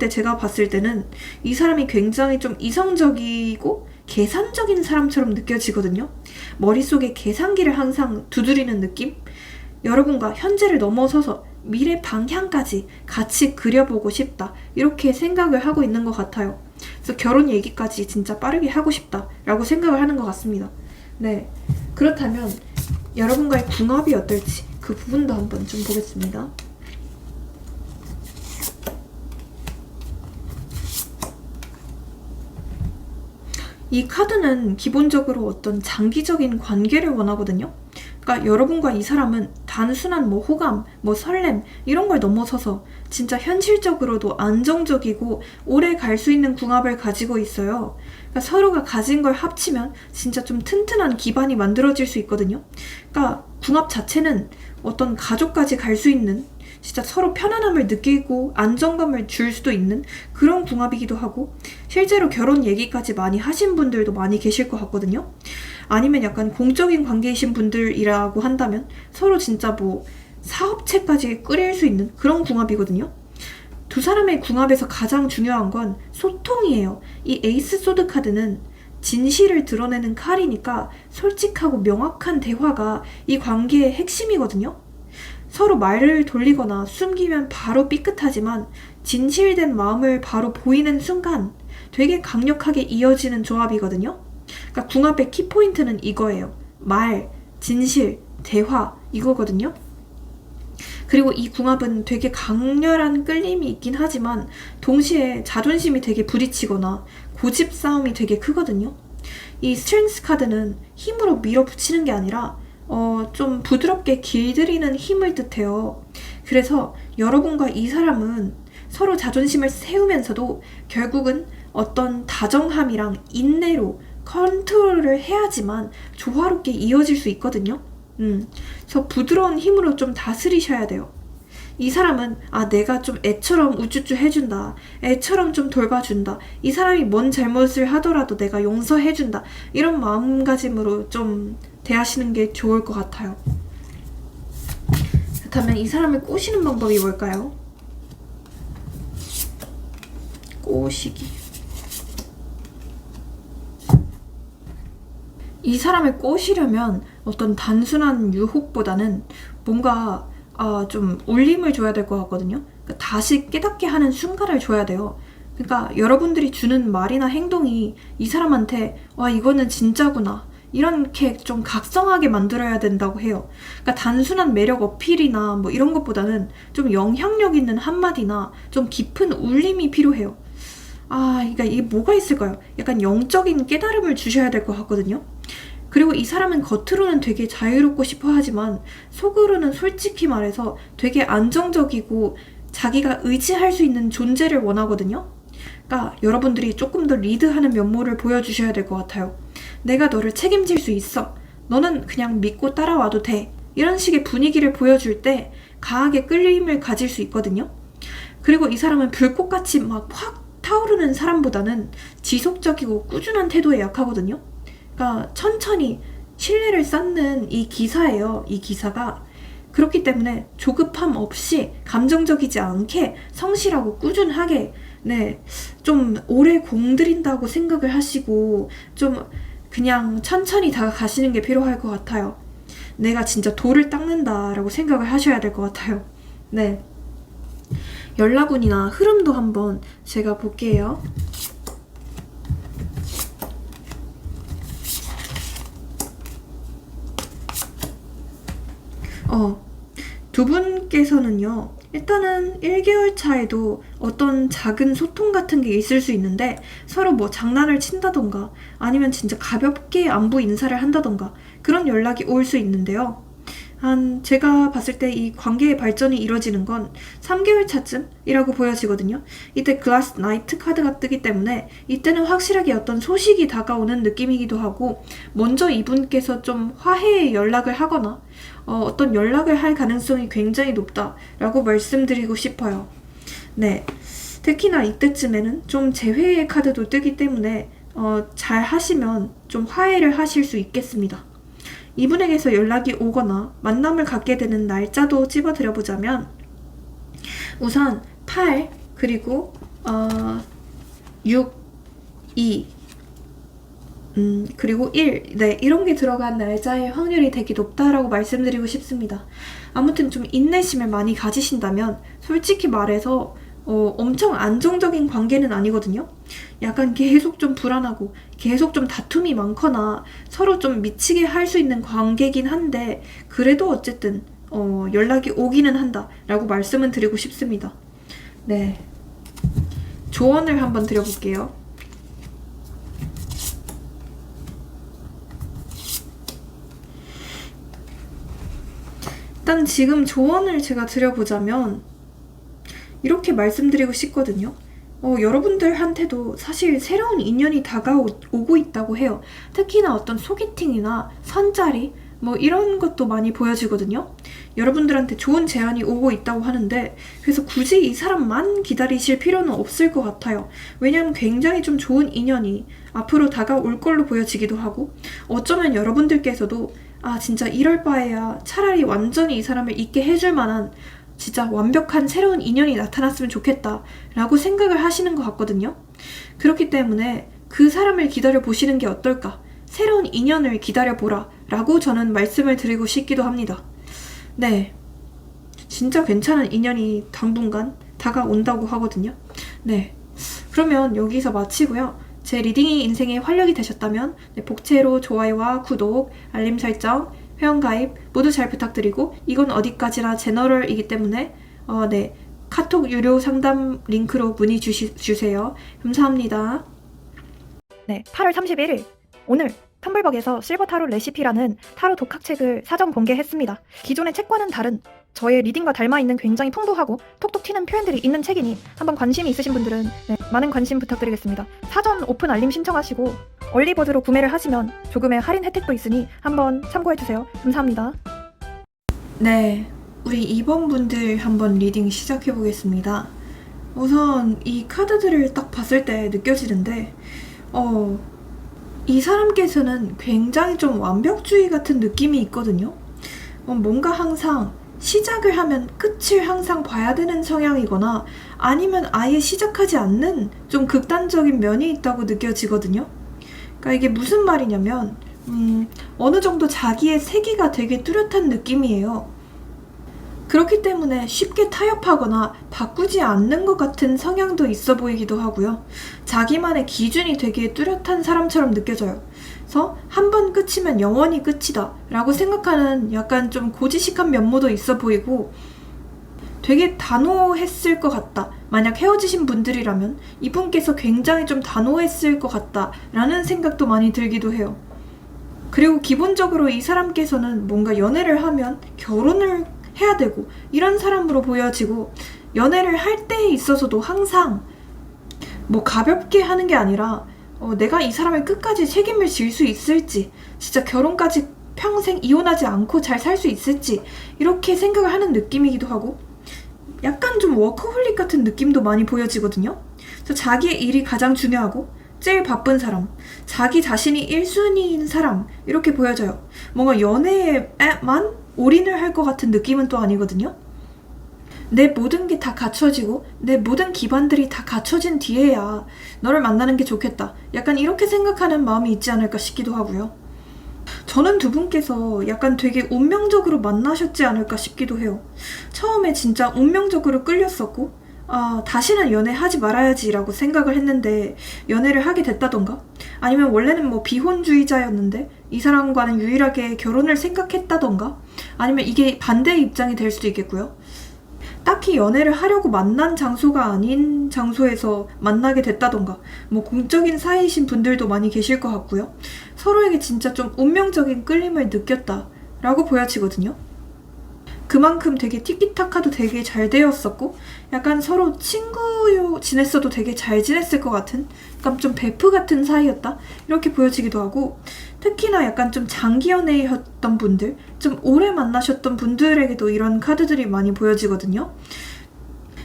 제가 봤을 때는 이 사람이 굉장히 좀 이성적이고 계산적인 사람처럼 느껴지거든요. 머릿속에 계산기를 항상 두드리는 느낌? 여러분과 현재를 넘어서서 미래 방향까지 같이 그려보고 싶다. 이렇게 생각을 하고 있는 것 같아요. 그래서 결혼 얘기까지 진짜 빠르게 하고 싶다라고 생각을 하는 것 같습니다. 네, 그렇다면 여러분과의 궁합이 어떨지 그 부분도 한번 좀 보겠습니다. 이 카드는 기본적으로 어떤 장기적인 관계를 원하거든요. 그러니까 여러분과 이 사람은 단순한 호감, 설렘 이런 걸 넘어서서 진짜 현실적으로도 안정적이고 오래 갈 수 있는 궁합을 가지고 있어요. 그러니까 서로가 가진 걸 합치면 진짜 좀 튼튼한 기반이 만들어질 수 있거든요. 그러니까 궁합 자체는 어떤 가족까지 갈 수 있는 진짜 서로 편안함을 느끼고 안정감을 줄 수도 있는 그런 궁합이기도 하고, 실제로 결혼 얘기까지 많이 하신 분들도 많이 계실 것 같거든요. 아니면 약간 공적인 관계이신 분들이라고 한다면 서로 진짜 사업체까지 꾸릴 수 있는 그런 궁합이거든요. 두 사람의 궁합에서 가장 중요한 건 소통이에요. 이 에이스 소드 카드는 진실을 드러내는 칼이니까 솔직하고 명확한 대화가 이 관계의 핵심이거든요. 서로 말을 돌리거나 숨기면 바로 삐끗하지만 진실된 마음을 바로 보이는 순간 되게 강력하게 이어지는 조합이거든요. 그러니까 궁합의 키포인트는 이거예요. 말, 진실, 대화 이거거든요. 그리고 이 궁합은 되게 강렬한 끌림이 있긴 하지만 동시에 자존심이 되게 부딪히거나 고집 싸움이 되게 크거든요. 이 스트렝스 카드는 힘으로 밀어붙이는 게 아니라 좀 부드럽게 길들이는 힘을 뜻해요. 그래서 여러분과 이 사람은 서로 자존심을 세우면서도 결국은 어떤 다정함이랑 인내로 컨트롤을 해야지만 조화롭게 이어질 수 있거든요. 그래서 부드러운 힘으로 좀 다스리셔야 돼요. 이 사람은 내가 좀 애처럼 우쭈쭈 해준다, 애처럼 좀 돌봐준다, 이 사람이 뭔 잘못을 하더라도 내가 용서해준다, 이런 마음가짐으로 좀 대하시는 게 좋을 것 같아요. 그렇다면 이 사람을 꼬시는 방법이 뭘까요? 꼬시기. 이 사람을 꼬시려면 어떤 단순한 유혹보다는 뭔가 좀 울림을 줘야 될 것 같거든요. 그러니까 다시 깨닫게 하는 순간을 줘야 돼요. 그러니까 여러분들이 주는 말이나 행동이 이 사람한테 이거는 진짜구나, 이렇게 좀 각성하게 만들어야 된다고 해요. 그러니까 단순한 매력 어필이나 이런 것보다는 좀 영향력 있는 한마디나 좀 깊은 울림이 필요해요. 그러니까 이게 뭐가 있을까요? 약간 영적인 깨달음을 주셔야 될 것 같거든요. 그리고 이 사람은 겉으로는 되게 자유롭고 싶어 하지만 속으로는 솔직히 말해서 되게 안정적이고 자기가 의지할 수 있는 존재를 원하거든요. 그러니까 여러분들이 조금 더 리드하는 면모를 보여주셔야 될 것 같아요. 내가 너를 책임질 수 있어. 너는 그냥 믿고 따라와도 돼. 이런 식의 분위기를 보여줄 때 강하게 끌림을 가질 수 있거든요. 그리고 이 사람은 불꽃같이 막 확 타오르는 사람보다는 지속적이고 꾸준한 태도에 약하거든요. 그러니까 천천히 신뢰를 쌓는 이 기사예요. 이 기사가. 그렇기 때문에 조급함 없이 감정적이지 않게 성실하고 꾸준하게 좀 오래 공들인다고 생각을 하시고 좀 그냥 천천히 다가가시는 게 필요할 것 같아요. 내가 진짜 돌을 닦는다라고 생각을 하셔야 될 것 같아요. 네. 연락운이나 흐름도 한번 제가 볼게요. 두 분께서는요, 일단은 1개월 차에도 어떤 작은 소통 같은 게 있을 수 있는데 서로 뭐 장난을 친다던가 아니면 진짜 가볍게 안부 인사를 한다던가 그런 연락이 올 수 있는데요. 제가 봤을 때 이 관계의 발전이 이루어지는 건 3개월 차쯤이라고 보여지거든요. 이때 글라스 나이트 카드가 뜨기 때문에 이때는 확실하게 어떤 소식이 다가오는 느낌이기도 하고 먼저 이분께서 좀 화해의 연락을 하거나 어떤 연락을 할 가능성이 굉장히 높다라고 말씀드리고 싶어요. 네, 특히나 이때쯤에는 좀 재회의 카드도 뜨기 때문에 잘 하시면 좀 화해를 하실 수 있겠습니다. 이분에게서 연락이 오거나 만남을 갖게 되는 날짜도 찝어드려보자면 우선 8 그리고 6, 2 그리고 1 이런 게 들어간 날짜의 확률이 되게 높다라고 말씀드리고 싶습니다. 아무튼 좀 인내심을 많이 가지신다면 솔직히 말해서 엄청 안정적인 관계는 아니거든요. 약간 계속 좀 불안하고 계속 좀 다툼이 많거나 서로 좀 미치게 할 수 있는 관계긴 한데 그래도 어쨌든 연락이 오기는 한다라고 말씀은 드리고 싶습니다. 네, 조언을 한번 드려볼게요. 일단 지금 조언을 제가 드려보자면 이렇게 말씀드리고 싶거든요. 여러분들한테도 사실 새로운 인연이 다가오고 있다고 해요. 특히나 어떤 소개팅이나 선자리 뭐 이런 것도 많이 보여지거든요. 여러분들한테 좋은 제안이 오고 있다고 하는데 그래서 굳이 이 사람만 기다리실 필요는 없을 것 같아요. 왜냐하면 굉장히 좀 좋은 인연이 앞으로 다가올 걸로 보여지기도 하고 어쩌면 여러분들께서도 진짜 이럴 바에야 차라리 완전히 이 사람을 잊게 해줄 만한 진짜 완벽한 새로운 인연이 나타났으면 좋겠다 라고 생각을 하시는 것 같거든요. 그렇기 때문에 그 사람을 기다려 보시는 게 어떨까? 새로운 인연을 기다려 보라 라고 저는 말씀을 드리고 싶기도 합니다. 네, 진짜 괜찮은 인연이 당분간 다가온다고 하거든요. 네, 그러면 여기서 마치고요. 제 리딩이 인생에 활력이 되셨다면 복채로 좋아요와 구독, 알림 설정, 회원가입 모두 잘 부탁드리고 이건 어디까지나 제너럴이기 때문에 카톡 유료 상담 링크로 문의 주세요. 감사합니다. 네, 8월 31일 오늘 텀블벅에서 실버 타로 레시피라는 타로 독학책을 사전 공개했습니다. 기존의 책과는 다른 저의 리딩과 닮아있는 굉장히 풍부하고 톡톡 튀는 표현들이 있는 책이니 한번 관심이 있으신 분들은 많은 관심 부탁드리겠습니다. 사전 오픈 알림 신청하시고 얼리버드로 구매를 하시면 조금의 할인 혜택도 있으니 한번 참고해주세요. 감사합니다. 네, 우리 2번 분들 한번 리딩 시작해보겠습니다. 우선 이 카드들을 딱 봤을 때 느껴지는데 이 사람께서는 굉장히 좀 완벽주의 같은 느낌이 있거든요. 뭔가 항상 시작을 하면 끝을 항상 봐야 되는 성향이거나 아니면 아예 시작하지 않는 좀 극단적인 면이 있다고 느껴지거든요. 그러니까 이게 무슨 말이냐면 어느 정도 자기의 세계가 되게 뚜렷한 느낌이에요. 그렇기 때문에 쉽게 타협하거나 바꾸지 않는 것 같은 성향도 있어 보이기도 하고요. 자기만의 기준이 되게 뚜렷한 사람처럼 느껴져요. 그래서 한 번 끝이면 영원히 끝이다 라고 생각하는 약간 좀 고지식한 면모도 있어 보이고 되게 단호했을 것 같다. 만약 헤어지신 분들이라면 이분께서 굉장히 좀 단호했을 것 같다 라는 생각도 많이 들기도 해요. 그리고 기본적으로 이 사람께서는 뭔가 연애를 하면 결혼을 해야 되고 이런 사람으로 보여지고, 연애를 할 때에 있어서도 항상 뭐 가볍게 하는 게 아니라 내가 이 사람을 끝까지 책임을 질 수 있을지, 진짜 결혼까지 평생 이혼하지 않고 잘 살 수 있을지 이렇게 생각을 하는 느낌이기도 하고, 약간 좀 워커홀릭 같은 느낌도 많이 보여지거든요. 그래서 자기의 일이 가장 중요하고 제일 바쁜 사람, 자기 자신이 1순위인 사람 이렇게 보여져요. 뭔가 연애에만 올인을 할 것 같은 느낌은 또 아니거든요. 내 모든 게 다 갖춰지고 내 모든 기반들이 다 갖춰진 뒤에야 너를 만나는 게 좋겠다, 약간 이렇게 생각하는 마음이 있지 않을까 싶기도 하고요. 저는 두 분께서 약간 되게 운명적으로 만나셨지 않을까 싶기도 해요. 처음에 진짜 운명적으로 끌렸었고, 다시는 연애하지 말아야지 라고 생각을 했는데 연애를 하게 됐다던가, 아니면 원래는 뭐 비혼주의자였는데 이 사람과는 유일하게 결혼을 생각했다던가, 아니면 이게 반대의 입장이 될 수도 있겠고요. 딱히 연애를 하려고 만난 장소가 아닌 장소에서 만나게 됐다던가, 뭐 공적인 사이이신 분들도 많이 계실 것 같고요. 서로에게 진짜 좀 운명적인 끌림을 느꼈다라고 보여지거든요. 그만큼 되게 티키타카도 되게 잘 되었었고, 약간 서로 친구요 지냈어도 되게 잘 지냈을 것 같은, 약간 좀 베프 같은 사이였다 이렇게 보여지기도 하고, 특히나 약간 좀 장기 연애였던 분들, 좀 오래 만나셨던 분들에게도 이런 카드들이 많이 보여지거든요.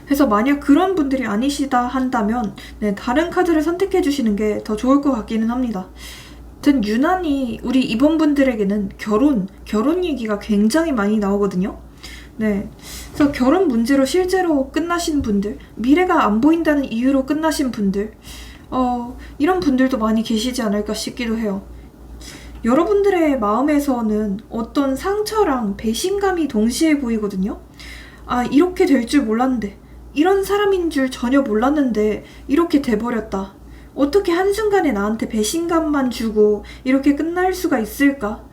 그래서 만약 그런 분들이 아니시다 한다면 다른 카드를 선택해 주시는 게 더 좋을 것 같기는 합니다. 아무튼 유난히 우리 이번 분들에게는 결혼 얘기가 굉장히 많이 나오거든요. 그래서 결혼 문제로 실제로 끝나신 분들, 미래가 안 보인다는 이유로 끝나신 분들, 이런 분들도 많이 계시지 않을까 싶기도 해요. 여러분들의 마음에서는 어떤 상처랑 배신감이 동시에 보이거든요. 이렇게 될 줄 몰랐는데, 이런 사람인 줄 전혀 몰랐는데 이렇게 돼버렸다. 어떻게 한순간에 나한테 배신감만 주고 이렇게 끝날 수가 있을까?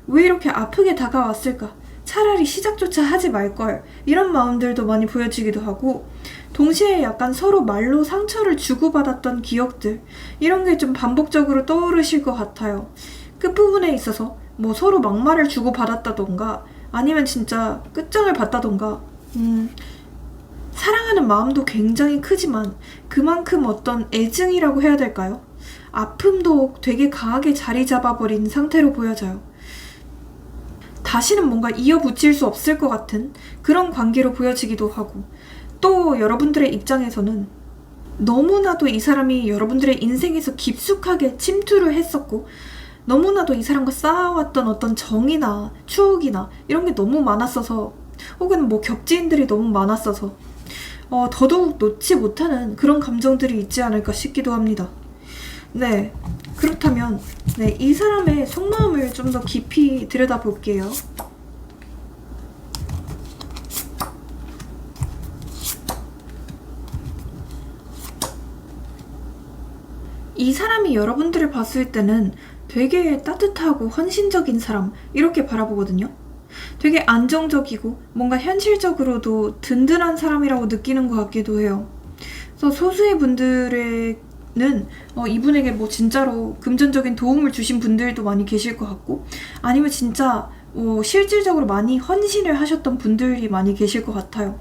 왜 이렇게 아프게 다가왔을까? 차라리 시작조차 하지 말걸. 이런 마음들도 많이 보여지기도 하고, 동시에 약간 서로 말로 상처를 주고받았던 기억들, 이런 게 좀 반복적으로 떠오르실 것 같아요. 끝부분에 있어서 뭐 서로 막말을 주고받았다던가, 아니면 진짜 끝장을 봤다던가, 사랑하는 마음도 굉장히 크지만 그만큼 어떤 애증이라고 해야 될까요? 아픔도 되게 강하게 자리 잡아버린 상태로 보여져요. 다시는 뭔가 이어붙일 수 없을 것 같은 그런 관계로 보여지기도 하고, 또 여러분들의 입장에서는 너무나도 이 사람이 여러분들의 인생에서 깊숙하게 침투를 했었고, 너무나도 이 사람과 쌓아왔던 어떤 정이나 추억이나 이런 게 너무 많았어서, 혹은 뭐 겹지인들이 너무 많았어서 더더욱 놓지 못하는 그런 감정들이 있지 않을까 싶기도 합니다. 그렇다면 이 사람의 속마음을 좀 더 깊이 들여다볼게요. 이 사람이 여러분들을 봤을 때는 되게 따뜻하고 헌신적인 사람, 이렇게 바라보거든요. 되게 안정적이고 뭔가 현실적으로도 든든한 사람이라고 느끼는 것 같기도 해요. 그래서 소수의 분들에는 이분에게 뭐 진짜로 금전적인 도움을 주신 분들도 많이 계실 것 같고, 아니면 진짜 실질적으로 많이 헌신을 하셨던 분들이 많이 계실 것 같아요.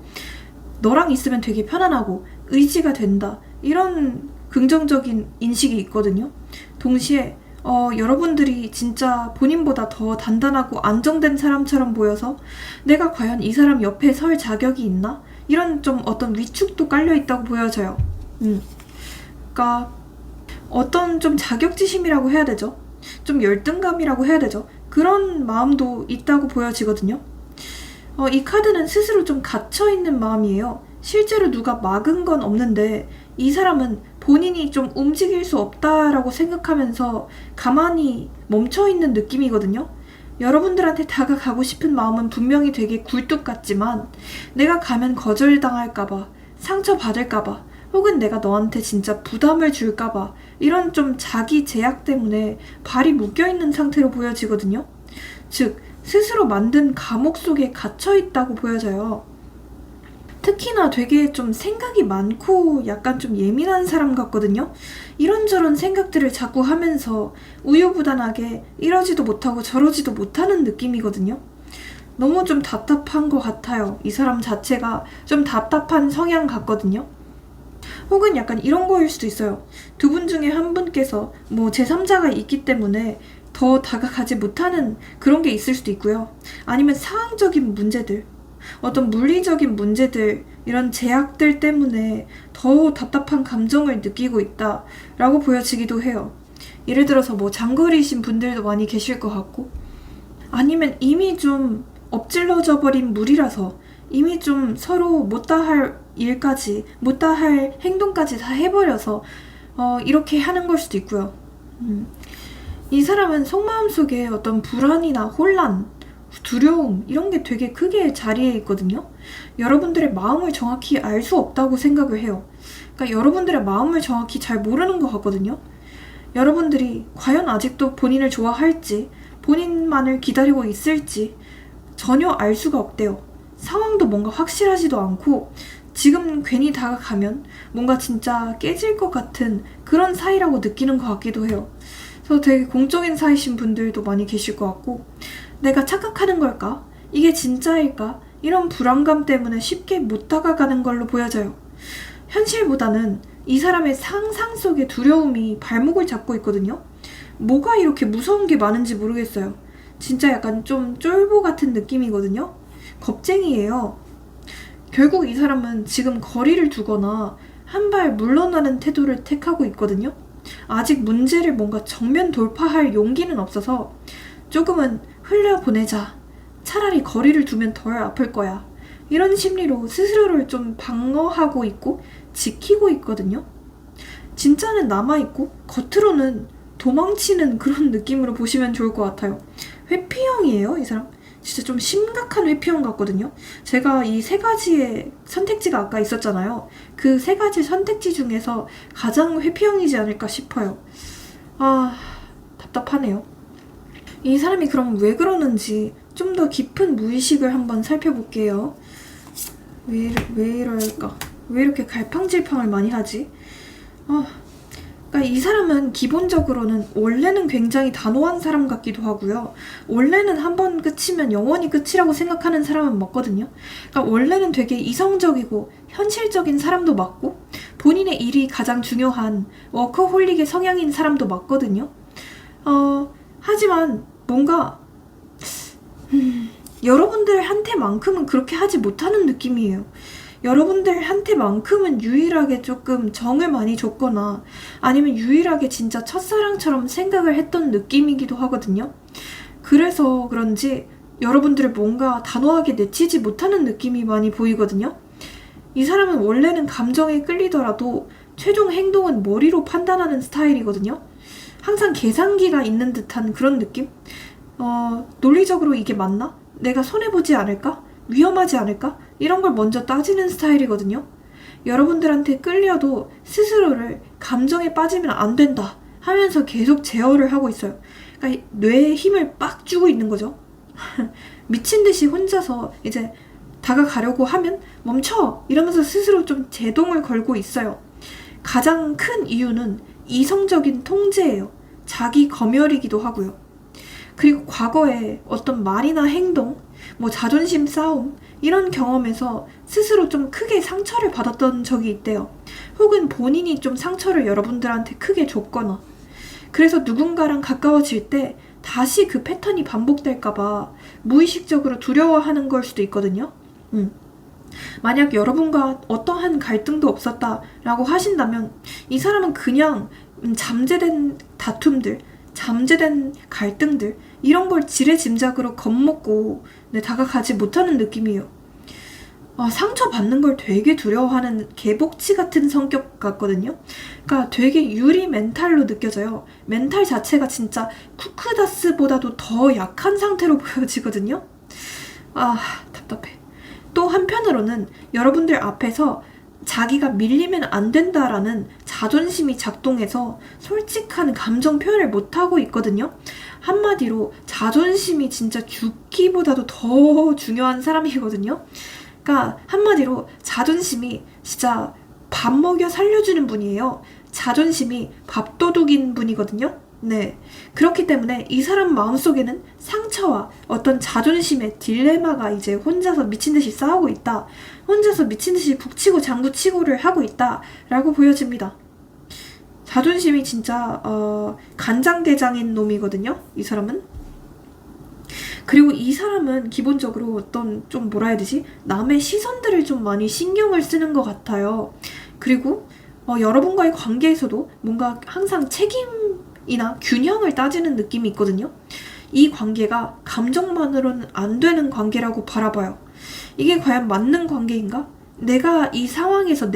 너랑 있으면 되게 편안하고 의지가 된다, 이런 긍정적인 인식이 있거든요. 동시에 여러분들이 진짜 본인보다 더 단단하고 안정된 사람처럼 보여서 내가 과연 이 사람 옆에 설 자격이 있나? 이런 좀 어떤 위축도 깔려있다고 보여져요. 그러니까 어떤 좀 자격지심이라고 해야 되죠? 좀 열등감이라고 해야 되죠? 그런 마음도 있다고 보여지거든요. 이 카드는 스스로 좀 갇혀있는 마음이에요. 실제로 누가 막은 건 없는데 이 사람은 본인이 좀 움직일 수 없다라고 생각하면서 가만히 멈춰있는 느낌이거든요. 여러분들한테 다가가고 싶은 마음은 분명히 되게 굴뚝 같지만, 내가 가면 거절당할까봐, 상처받을까봐, 혹은 내가 너한테 진짜 부담을 줄까봐, 이런 좀 자기 제약 때문에 발이 묶여있는 상태로 보여지거든요. 즉 스스로 만든 감옥 속에 갇혀있다고 보여져요. 특히나 되게 좀 생각이 많고 약간 좀 예민한 사람 같거든요. 이런저런 생각들을 자꾸 하면서 우유부단하게 이러지도 못하고 저러지도 못하는 느낌이거든요. 너무 좀 답답한 것 같아요. 이 사람 자체가 좀 답답한 성향 같거든요. 혹은 약간 이런 거일 수도 있어요. 두 분 중에 한 분께서 뭐 제3자가 있기 때문에 더 다가가지 못하는 그런 게 있을 수도 있고요. 아니면 상황적인 문제들, 어떤 물리적인 문제들, 이런 제약들 때문에 더 답답한 감정을 느끼고 있다라고 보여지기도 해요. 예를 들어서 뭐 장거리이신 분들도 많이 계실 것 같고, 아니면 이미 좀 엎질러져 버린 물이라서 이미 좀 서로 못다 할 일까지, 못다 할 행동까지 다 해버려서 이렇게 하는 걸 수도 있고요. 이 사람은 속마음 속에 어떤 불안이나 혼란, 두려움 이런 게 되게 크게 자리에 있거든요. 여러분들의 마음을 정확히 알 수 없다고 생각을 해요. 그러니까 여러분들의 마음을 정확히 잘 모르는 것 같거든요. 여러분들이 과연 아직도 본인을 좋아할지, 본인만을 기다리고 있을지 전혀 알 수가 없대요. 상황도 뭔가 확실하지도 않고 지금 괜히 다가가면 뭔가 진짜 깨질 것 같은 그런 사이라고 느끼는 것 같기도 해요. 그래서 되게 공적인 사이신 분들도 많이 계실 것 같고, 내가 착각하는 걸까? 이게 진짜일까? 이런 불안감 때문에 쉽게 못 다가가는 걸로 보여져요. 현실보다는 이 사람의 상상 속의 두려움이 발목을 잡고 있거든요. 뭐가 이렇게 무서운 게 많은지 모르겠어요. 진짜 약간 좀 쫄보 같은 느낌이거든요. 겁쟁이에요. 결국 이 사람은 지금 거리를 두거나 한 발 물러나는 태도를 택하고 있거든요. 아직 문제를 뭔가 정면 돌파할 용기는 없어서 조금은 흘려보내자. 차라리 거리를 두면 덜 아플 거야. 이런 심리로 스스로를 좀 방어하고 있고 지키고 있거든요. 진짜는 남아있고 겉으로는 도망치는 그런 느낌으로 보시면 좋을 것 같아요. 회피형이에요, 이 사람. 진짜 좀 심각한 회피형 같거든요. 제가 이 세 가지의 선택지가 아까 있었잖아요. 그 세 가지 선택지 중에서 가장 회피형이지 않을까 싶어요. 답답하네요. 이 사람이 그럼 왜 그러는지 좀 더 깊은 무의식을 한번 살펴볼게요. 왜 이럴까? 왜 이렇게 갈팡질팡을 많이 하지? 그러니까 이 사람은 기본적으로는 원래는 굉장히 단호한 사람 같기도 하고요. 원래는 한 번 끝이면 영원히 끝이라고 생각하는 사람은 맞거든요. 그러니까 원래는 되게 이성적이고 현실적인 사람도 맞고 본인의 일이 가장 중요한 워커홀릭의 성향인 사람도 맞거든요. 하지만 뭔가 여러분들한테만큼은 그렇게 하지 못하는 느낌이에요. 여러분들한테만큼은 유일하게 조금 정을 많이 줬거나 아니면 유일하게 진짜 첫사랑처럼 생각을 했던 느낌이기도 하거든요. 그래서 그런지 여러분들을 뭔가 단호하게 내치지 못하는 느낌이 많이 보이거든요. 이 사람은 원래는 감정에 끌리더라도 최종 행동은 머리로 판단하는 스타일이거든요. 항상 계산기가 있는 듯한 그런 느낌? 논리적으로 이게 맞나? 내가 손해보지 않을까? 위험하지 않을까? 이런 걸 먼저 따지는 스타일이거든요. 여러분들한테 끌려도 스스로를 감정에 빠지면 안 된다 하면서 계속 제어를 하고 있어요. 그러니까 뇌에 힘을 빡 주고 있는 거죠. 미친 듯이 혼자서 이제 다가가려고 하면 멈춰! 이러면서 스스로 좀 제동을 걸고 있어요. 가장 큰 이유는 이성적인 통제예요. 자기 검열이기도 하고요. 그리고 과거에 어떤 말이나 행동, 뭐 자존심 싸움 이런 경험에서 스스로 좀 크게 상처를 받았던 적이 있대요. 혹은 본인이 좀 상처를 여러분들한테 크게 줬거나, 그래서 누군가랑 가까워질 때 다시 그 패턴이 반복될까봐 무의식적으로 두려워하는 걸 수도 있거든요. 만약 여러분과 어떠한 갈등도 없었다라고 하신다면 이 사람은 그냥 잠재된 다툼들, 잠재된 갈등들 이런 걸 지레짐작으로 겁먹고 다가가지 못하는 느낌이에요. 상처받는 걸 되게 두려워하는 개복치 같은 성격 같거든요. 그러니까 되게 유리 멘탈로 느껴져요. 멘탈 자체가 진짜 쿠크다스보다도 더 약한 상태로 보여지거든요. 답답해. 또 한편으로는 여러분들 앞에서 자기가 밀리면 안 된다라는 자존심이 작동해서 솔직한 감정 표현을 못하고 있거든요. 한마디로 자존심이 진짜 죽기보다도 더 중요한 사람이거든요. 그러니까 한마디로 자존심이 진짜 밥 먹여 살려주는 분이에요. 자존심이 밥도둑인 분이거든요. 네. 그렇기 때문에 이 사람 마음속에는 상처와 어떤 자존심의 딜레마가 이제 혼자서 미친듯이 싸우고 있다. 혼자서 미친듯이 북치고 장구치고를 하고 있다. 라고 보여집니다. 자존심이 진짜 간장게장인 놈이거든요. 이 사람은. 그리고 이 사람은 기본적으로 어떤 좀 뭐라 해야 되지? 남의 시선들을 좀 많이 신경을 쓰는 것 같아요. 그리고 여러분과의 관계에서도 뭔가 항상 책임이나 균형을 따지는 느낌이 있거든요. 이 관계가 감정만으로는 안 되는 관계라고 바라봐요. 이게 과연 맞는 관계인가? 내가 이 상황에서,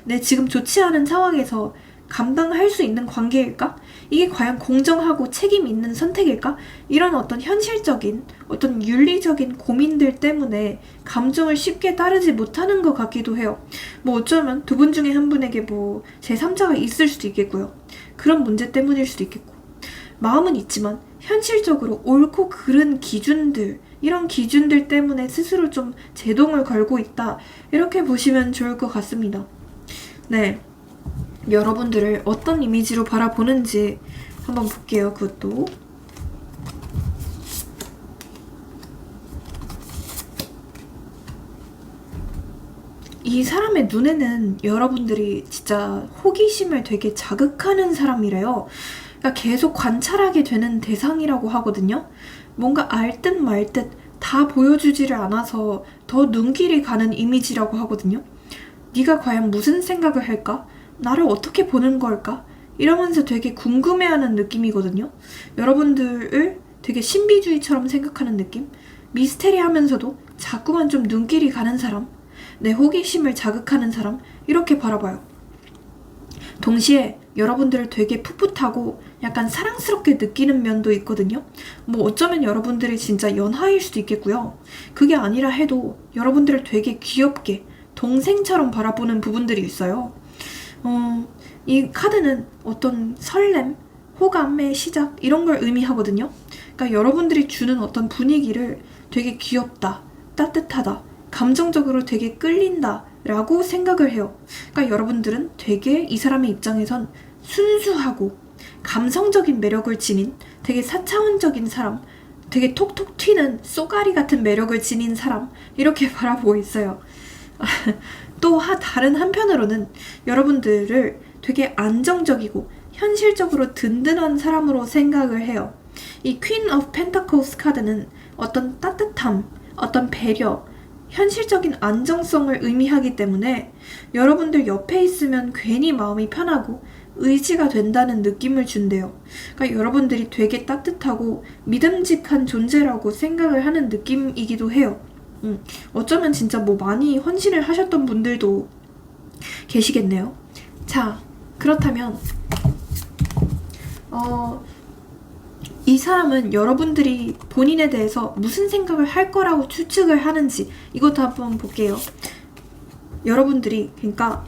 내 지금 좋지 않은 상황에서 감당할 수 있는 관계일까? 이게 과연 공정하고 책임 있는 선택일까? 이런 어떤 현실적인, 어떤 윤리적인 고민들 때문에 감정을 쉽게 따르지 못하는 것 같기도 해요. 뭐 어쩌면 두 분 중에 한 분에게 뭐 제3자가 있을 수도 있겠고요. 그런 문제 때문일 수도 있겠고. 마음은 있지만 현실적으로 옳고 그른 기준들, 이런 기준들 때문에 스스로 좀 제동을 걸고 있다. 이렇게 보시면 좋을 것 같습니다. 네. 여러분들을 어떤 이미지로 바라보는지 한번 볼게요. 그것도. 이 사람의 눈에는 여러분들이 진짜 호기심을 되게 자극하는 사람이래요. 그러니까 계속 관찰하게 되는 대상이라고 하거든요. 뭔가 알 듯 말 듯 다 보여주지를 않아서 더 눈길이 가는 이미지라고 하거든요. 네가 과연 무슨 생각을 할까? 나를 어떻게 보는 걸까? 이러면서 되게 궁금해하는 느낌이거든요. 여러분들을 되게 신비주의처럼 생각하는 느낌? 미스테리하면서도 자꾸만 좀 눈길이 가는 사람? 내 호기심을 자극하는 사람? 이렇게 바라봐요. 동시에 여러분들을 되게 풋풋하고 약간 사랑스럽게 느끼는 면도 있거든요. 뭐 어쩌면 여러분들이 진짜 연하일 수도 있겠고요. 그게 아니라 해도 여러분들을 되게 귀엽게 동생처럼 바라보는 부분들이 있어요. 이 카드는 어떤 설렘, 호감의 시작 이런 걸 의미하거든요. 그러니까 여러분들이 주는 어떤 분위기를 되게 귀엽다, 따뜻하다, 감정적으로 되게 끌린다 라고 생각을 해요. 그러니까 여러분들은 되게 이 사람의 입장에선 순수하고 감성적인 매력을 지닌 되게 4차원적인 사람, 되게 톡톡 튀는 쏘가리 같은 매력을 지닌 사람 이렇게 바라보고 있어요. 또 다른 한편으로는 여러분들을 되게 안정적이고 현실적으로 든든한 사람으로 생각을 해요. 이 Queen of Pentacles 카드는 어떤 따뜻함, 어떤 배려, 현실적인 안정성을 의미하기 때문에 여러분들 옆에 있으면 괜히 마음이 편하고 의지가 된다는 느낌을 준대요. 그러니까 여러분들이 되게 따뜻하고 믿음직한 존재라고 생각을 하는 느낌이기도 해요. 어쩌면 진짜 뭐 많이 헌신을 하셨던 분들도 계시겠네요. 자, 그렇다면 이 사람은 여러분들이 본인에 대해서 무슨 생각을 할 거라고 추측을 하는지 이것도 한번 볼게요. 여러분들이 그러니까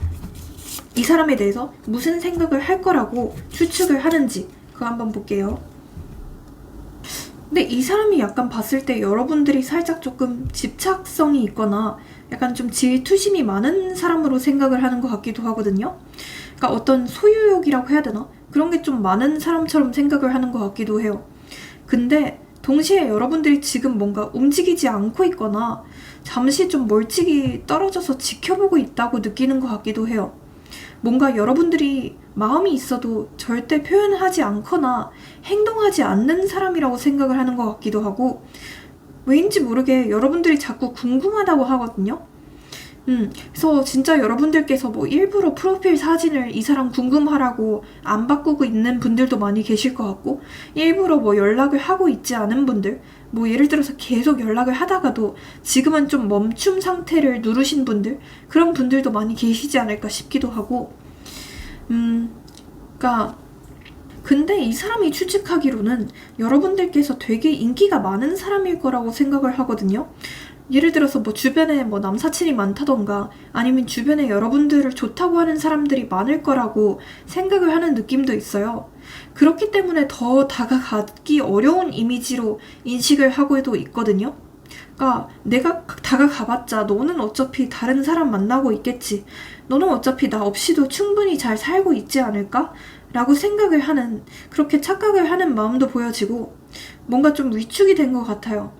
이 사람에 대해서 무슨 생각을 할 거라고 추측을 하는지 그거 한번 볼게요. 근데 이 사람이 약간 봤을 때 여러분들이 살짝 조금 집착성이 있거나 약간 좀 질투심이 많은 사람으로 생각을 하는 것 같기도 하거든요. 그러니까 어떤 소유욕이라고 해야 되나? 그런 게 좀 많은 사람처럼 생각을 하는 것 같기도 해요. 근데 동시에 여러분들이 지금 뭔가 움직이지 않고 있거나 잠시 좀 멀찍이 떨어져서 지켜보고 있다고 느끼는 것 같기도 해요. 뭔가 여러분들이 마음이 있어도 절대 표현하지 않거나 행동하지 않는 사람이라고 생각을 하는 것 같기도 하고 왜인지 모르게 여러분들이 자꾸 궁금하다고 하거든요. 그래서 진짜 여러분들께서 뭐 일부러 프로필 사진을 이 사람 궁금하라고 안 바꾸고 있는 분들도 많이 계실 것 같고 일부러 뭐 연락을 하고 있지 않은 분들 뭐 예를 들어서 계속 연락을 하다가도 지금은 좀 멈춤 상태를 누르신 분들 그런 분들도 많이 계시지 않을까 싶기도 하고 그러니까 근데 이 사람이 추측하기로는 여러분들께서 되게 인기가 많은 사람일 거라고 생각을 하거든요. 예를 들어서 뭐 주변에 뭐 남사친이 많다던가 아니면 주변에 여러분들을 좋다고 하는 사람들이 많을 거라고 생각을 하는 느낌도 있어요. 그렇기 때문에 더 다가가기 어려운 이미지로 인식을 하고도 있거든요. 그러니까 내가 다가가봤자 너는 어차피 다른 사람 만나고 있겠지. 너는 어차피 나 없이도 충분히 잘 살고 있지 않을까? 라고 생각을 하는, 그렇게 착각을 하는 마음도 보여지고 뭔가 좀 위축이 된 것 같아요.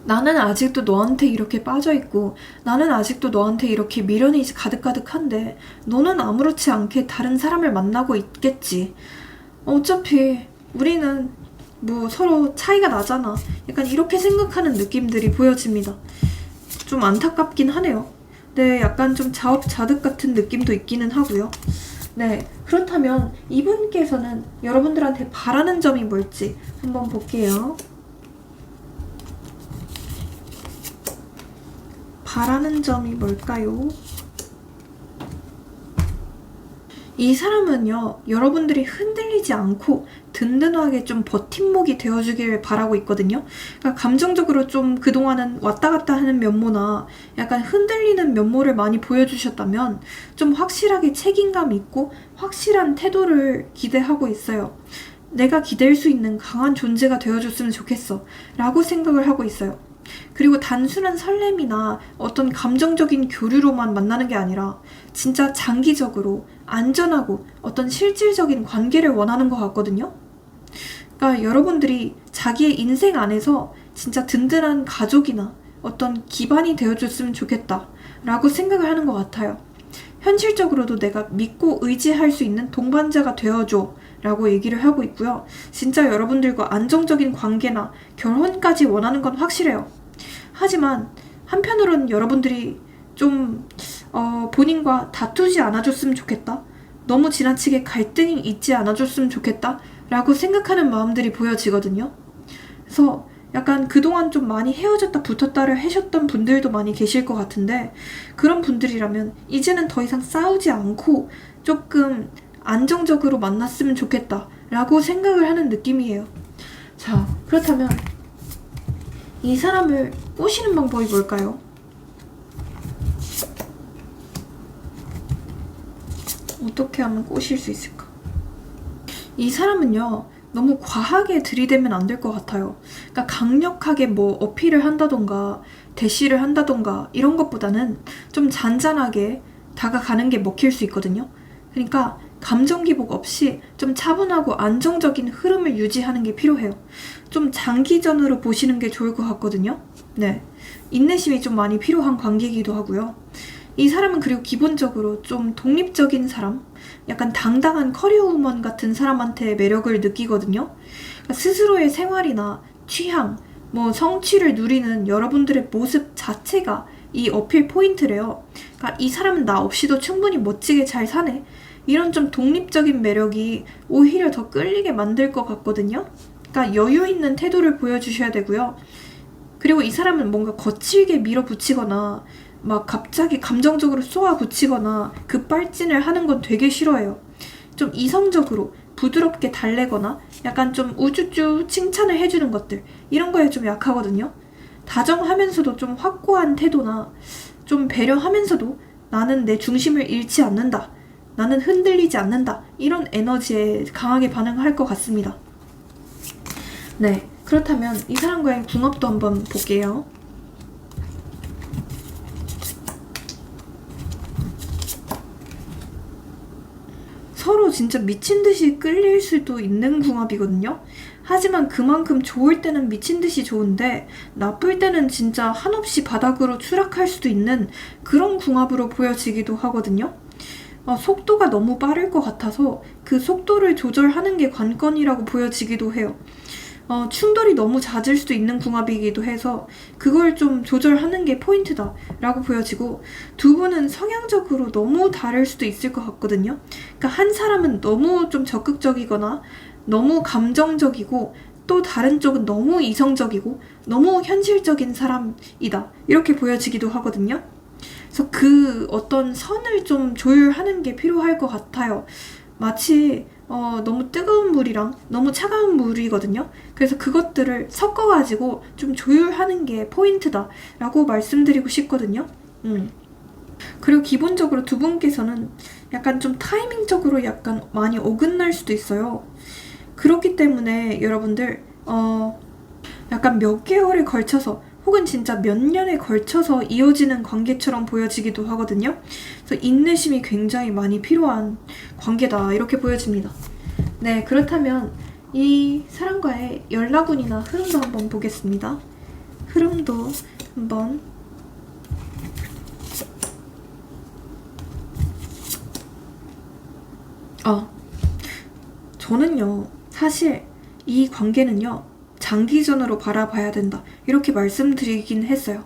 나는 아직도 너한테 이렇게 빠져있고 나는 아직도 너한테 이렇게 미련이 가득가득한데 너는 아무렇지 않게 다른 사람을 만나고 있겠지. 어차피 우리는 뭐 서로 차이가 나잖아. 약간 이렇게 생각하는 느낌들이 보여집니다. 좀 안타깝긴 하네요. 네, 약간 좀 자업자득 같은 느낌도 있기는 하고요. 네, 그렇다면 이분께서는 여러분들한테 바라는 점이 뭘지 한번 볼게요. 바라는 점이 뭘까요? 이 사람은요, 여러분들이 흔들리지 않고 든든하게 좀 버팀목이 되어주길 바라고 있거든요. 그러니까 감정적으로 좀 그동안은 왔다 갔다 하는 면모나 약간 흔들리는 면모를 많이 보여주셨다면 좀 확실하게 책임감 있고 확실한 태도를 기대하고 있어요. 내가 기댈 수 있는 강한 존재가 되어줬으면 좋겠어 라고 생각을 하고 있어요. 그리고 단순한 설렘이나 어떤 감정적인 교류로만 만나는 게 아니라 진짜 장기적으로 안전하고 어떤 실질적인 관계를 원하는 것 같거든요. 그러니까 여러분들이 자기의 인생 안에서 진짜 든든한 가족이나 어떤 기반이 되어줬으면 좋겠다 라고 생각을 하는 것 같아요. 현실적으로도 내가 믿고 의지할 수 있는 동반자가 되어줘 라고 얘기를 하고 있고요. 진짜 여러분들과 안정적인 관계나 결혼까지 원하는 건 확실해요. 하지만 한편으로는 여러분들이 좀 본인과 다투지 않아줬으면 좋겠다. 너무 지나치게 갈등이 있지 않아줬으면 좋겠다 라고 생각하는 마음들이 보여지거든요. 그래서 약간 그동안 좀 많이 헤어졌다 붙었다를 하셨던 분들도 많이 계실 것 같은데 그런 분들이라면 이제는 더 이상 싸우지 않고 조금 안정적으로 만났으면 좋겠다 라고 생각을 하는 느낌이에요. 자, 그렇다면 이 사람을 꼬시는 방법이 뭘까요? 어떻게 하면 꼬실 수 있을까? 이 사람은요, 너무 과하게 들이대면 안 될 것 같아요. 그러니까 강력하게 뭐 어필을 한다던가 대시를 한다던가 이런 것보다는 좀 잔잔하게 다가가는 게 먹힐 수 있거든요. 그러니까 감정 기복 없이 좀 차분하고 안정적인 흐름을 유지하는 게 필요해요. 좀 장기전으로 보시는 게 좋을 것 같거든요. 네, 인내심이 좀 많이 필요한 관계이기도 하고요. 이 사람은 그리고 기본적으로 좀 독립적인 사람, 약간 당당한 커리어우먼 같은 사람한테 매력을 느끼거든요. 그러니까 스스로의 생활이나 취향, 뭐 성취를 누리는 여러분들의 모습 자체가 이 어필 포인트래요. 그러니까 이 사람은 나 없이도 충분히 멋지게 잘 사네. 이런 좀 독립적인 매력이 오히려 더 끌리게 만들 것 같거든요. 그러니까 여유 있는 태도를 보여주셔야 되고요. 그리고 이 사람은 뭔가 거칠게 밀어붙이거나 막 갑자기 감정적으로 쏘아붙이거나 급발진을 하는 건 되게 싫어해요. 좀 이성적으로 부드럽게 달래거나 약간 좀 우쭈쭈 칭찬을 해주는 것들, 이런 거에 좀 약하거든요. 다정하면서도 좀 확고한 태도나 좀 배려하면서도 나는 내 중심을 잃지 않는다, 나는 흔들리지 않는다, 이런 에너지에 강하게 반응할 것 같습니다. 네, 그렇다면 이 사람과의 궁합도 한번 볼게요. 서로 진짜 미친 듯이 끌릴 수도 있는 궁합이거든요. 하지만 그만큼 좋을 때는 미친 듯이 좋은데 나쁠 때는 진짜 한없이 바닥으로 추락할 수도 있는 그런 궁합으로 보여지기도 하거든요. 속도가 너무 빠를 것 같아서 그 속도를 조절하는 게 관건이라고 보여지기도 해요. 충돌이 너무 잦을 수도 있는 궁합이기도 해서 그걸 좀 조절하는 게 포인트다 라고 보여지고, 두 분은 성향적으로 너무 다를 수도 있을 것 같거든요. 그러니까 한 사람은 너무 좀 적극적이거나 너무 감정적이고 또 다른 쪽은 너무 이성적이고 너무 현실적인 사람이다 이렇게 보여지기도 하거든요. 그래서 그 어떤 선을 좀 조율하는 게 필요할 것 같아요. 마치 너무 뜨거운 물이랑 너무 차가운 물이거든요. 그래서 그것들을 섞어가지고 좀 조율하는 게 포인트다 라고 말씀드리고 싶거든요. 그리고 기본적으로 두 분께서는 약간 좀 타이밍적으로 약간 많이 어긋날 수도 있어요. 그렇기 때문에 여러분들 약간 몇 개월에 걸쳐서 혹은 진짜 몇 년에 걸쳐서 이어지는 관계처럼 보여지기도 하거든요. 그래서 인내심이 굉장히 많이 필요한 관계다 이렇게 보여집니다. 네, 그렇다면 이 사람과의 연락운이나 흐름도 한번 보겠습니다. 흐름도 한번 저는요 사실 이 관계는요 장기전으로 바라봐야 된다 이렇게 말씀드리긴 했어요.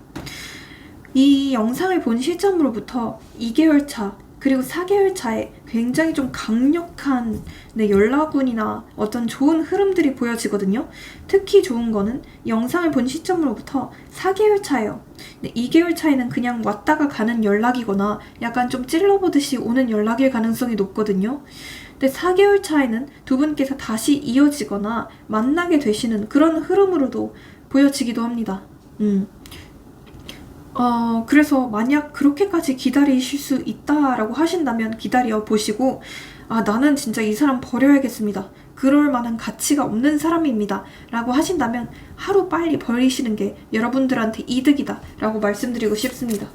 이 영상을 본 시점으로부터 2개월 차 그리고 4개월 차에 굉장히 좀 강력한 연락운이나 어떤 좋은 흐름들이 보여지거든요. 특히 좋은 거는 영상을 본 시점으로부터 4개월 차예요. 2개월 차에는 그냥 왔다가 가는 연락이거나 약간 좀 찔러보듯이 오는 연락일 가능성이 높거든요. 근데 4개월 차에는 두 분께서 다시 이어지거나 만나게 되시는 그런 흐름으로도 보여지기도 합니다. 그래서 만약 그렇게까지 기다리실 수 있다라고 하신다면 기다려 보시고, 나는 진짜 이 사람 버려야겠습니다. 그럴 만한 가치가 없는 사람입니다. 라고 하신다면 하루 빨리 버리시는 게 여러분들한테 이득이다. 라고 말씀드리고 싶습니다.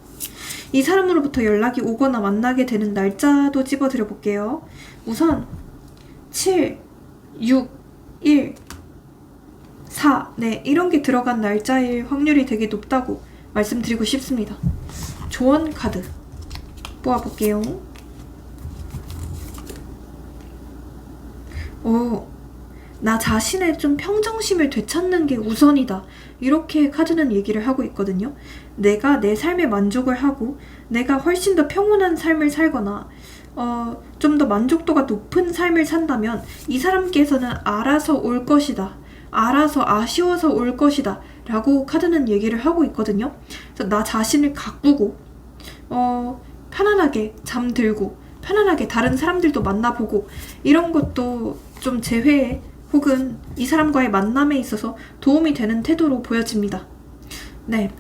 이 사람으로부터 연락이 오거나 만나게 되는 날짜도 집어드려 볼게요. 우선 7, 6, 1, 4 이런 게 들어간 날짜일 확률이 되게 높다고 말씀드리고 싶습니다. 조언 카드 뽑아볼게요. 나 자신의 좀 평정심을 되찾는 게 우선이다. 이렇게 카드는 얘기를 하고 있거든요. 내가 내 삶에 만족을 하고 내가 훨씬 더 평온한 삶을 살거나 좀 더 만족도가 높은 삶을 산다면 이 사람께서는 알아서 올 것이다. 알아서 아쉬워서 올 것이다. 라고 카드는 얘기를 하고 있거든요. 그래서 나 자신을 가꾸고 편안하게 잠들고 편안하게 다른 사람들도 만나보고 이런 것도 좀 재회에 혹은 이 사람과의 만남에 있어서 도움이 되는 태도로 보여집니다. 네.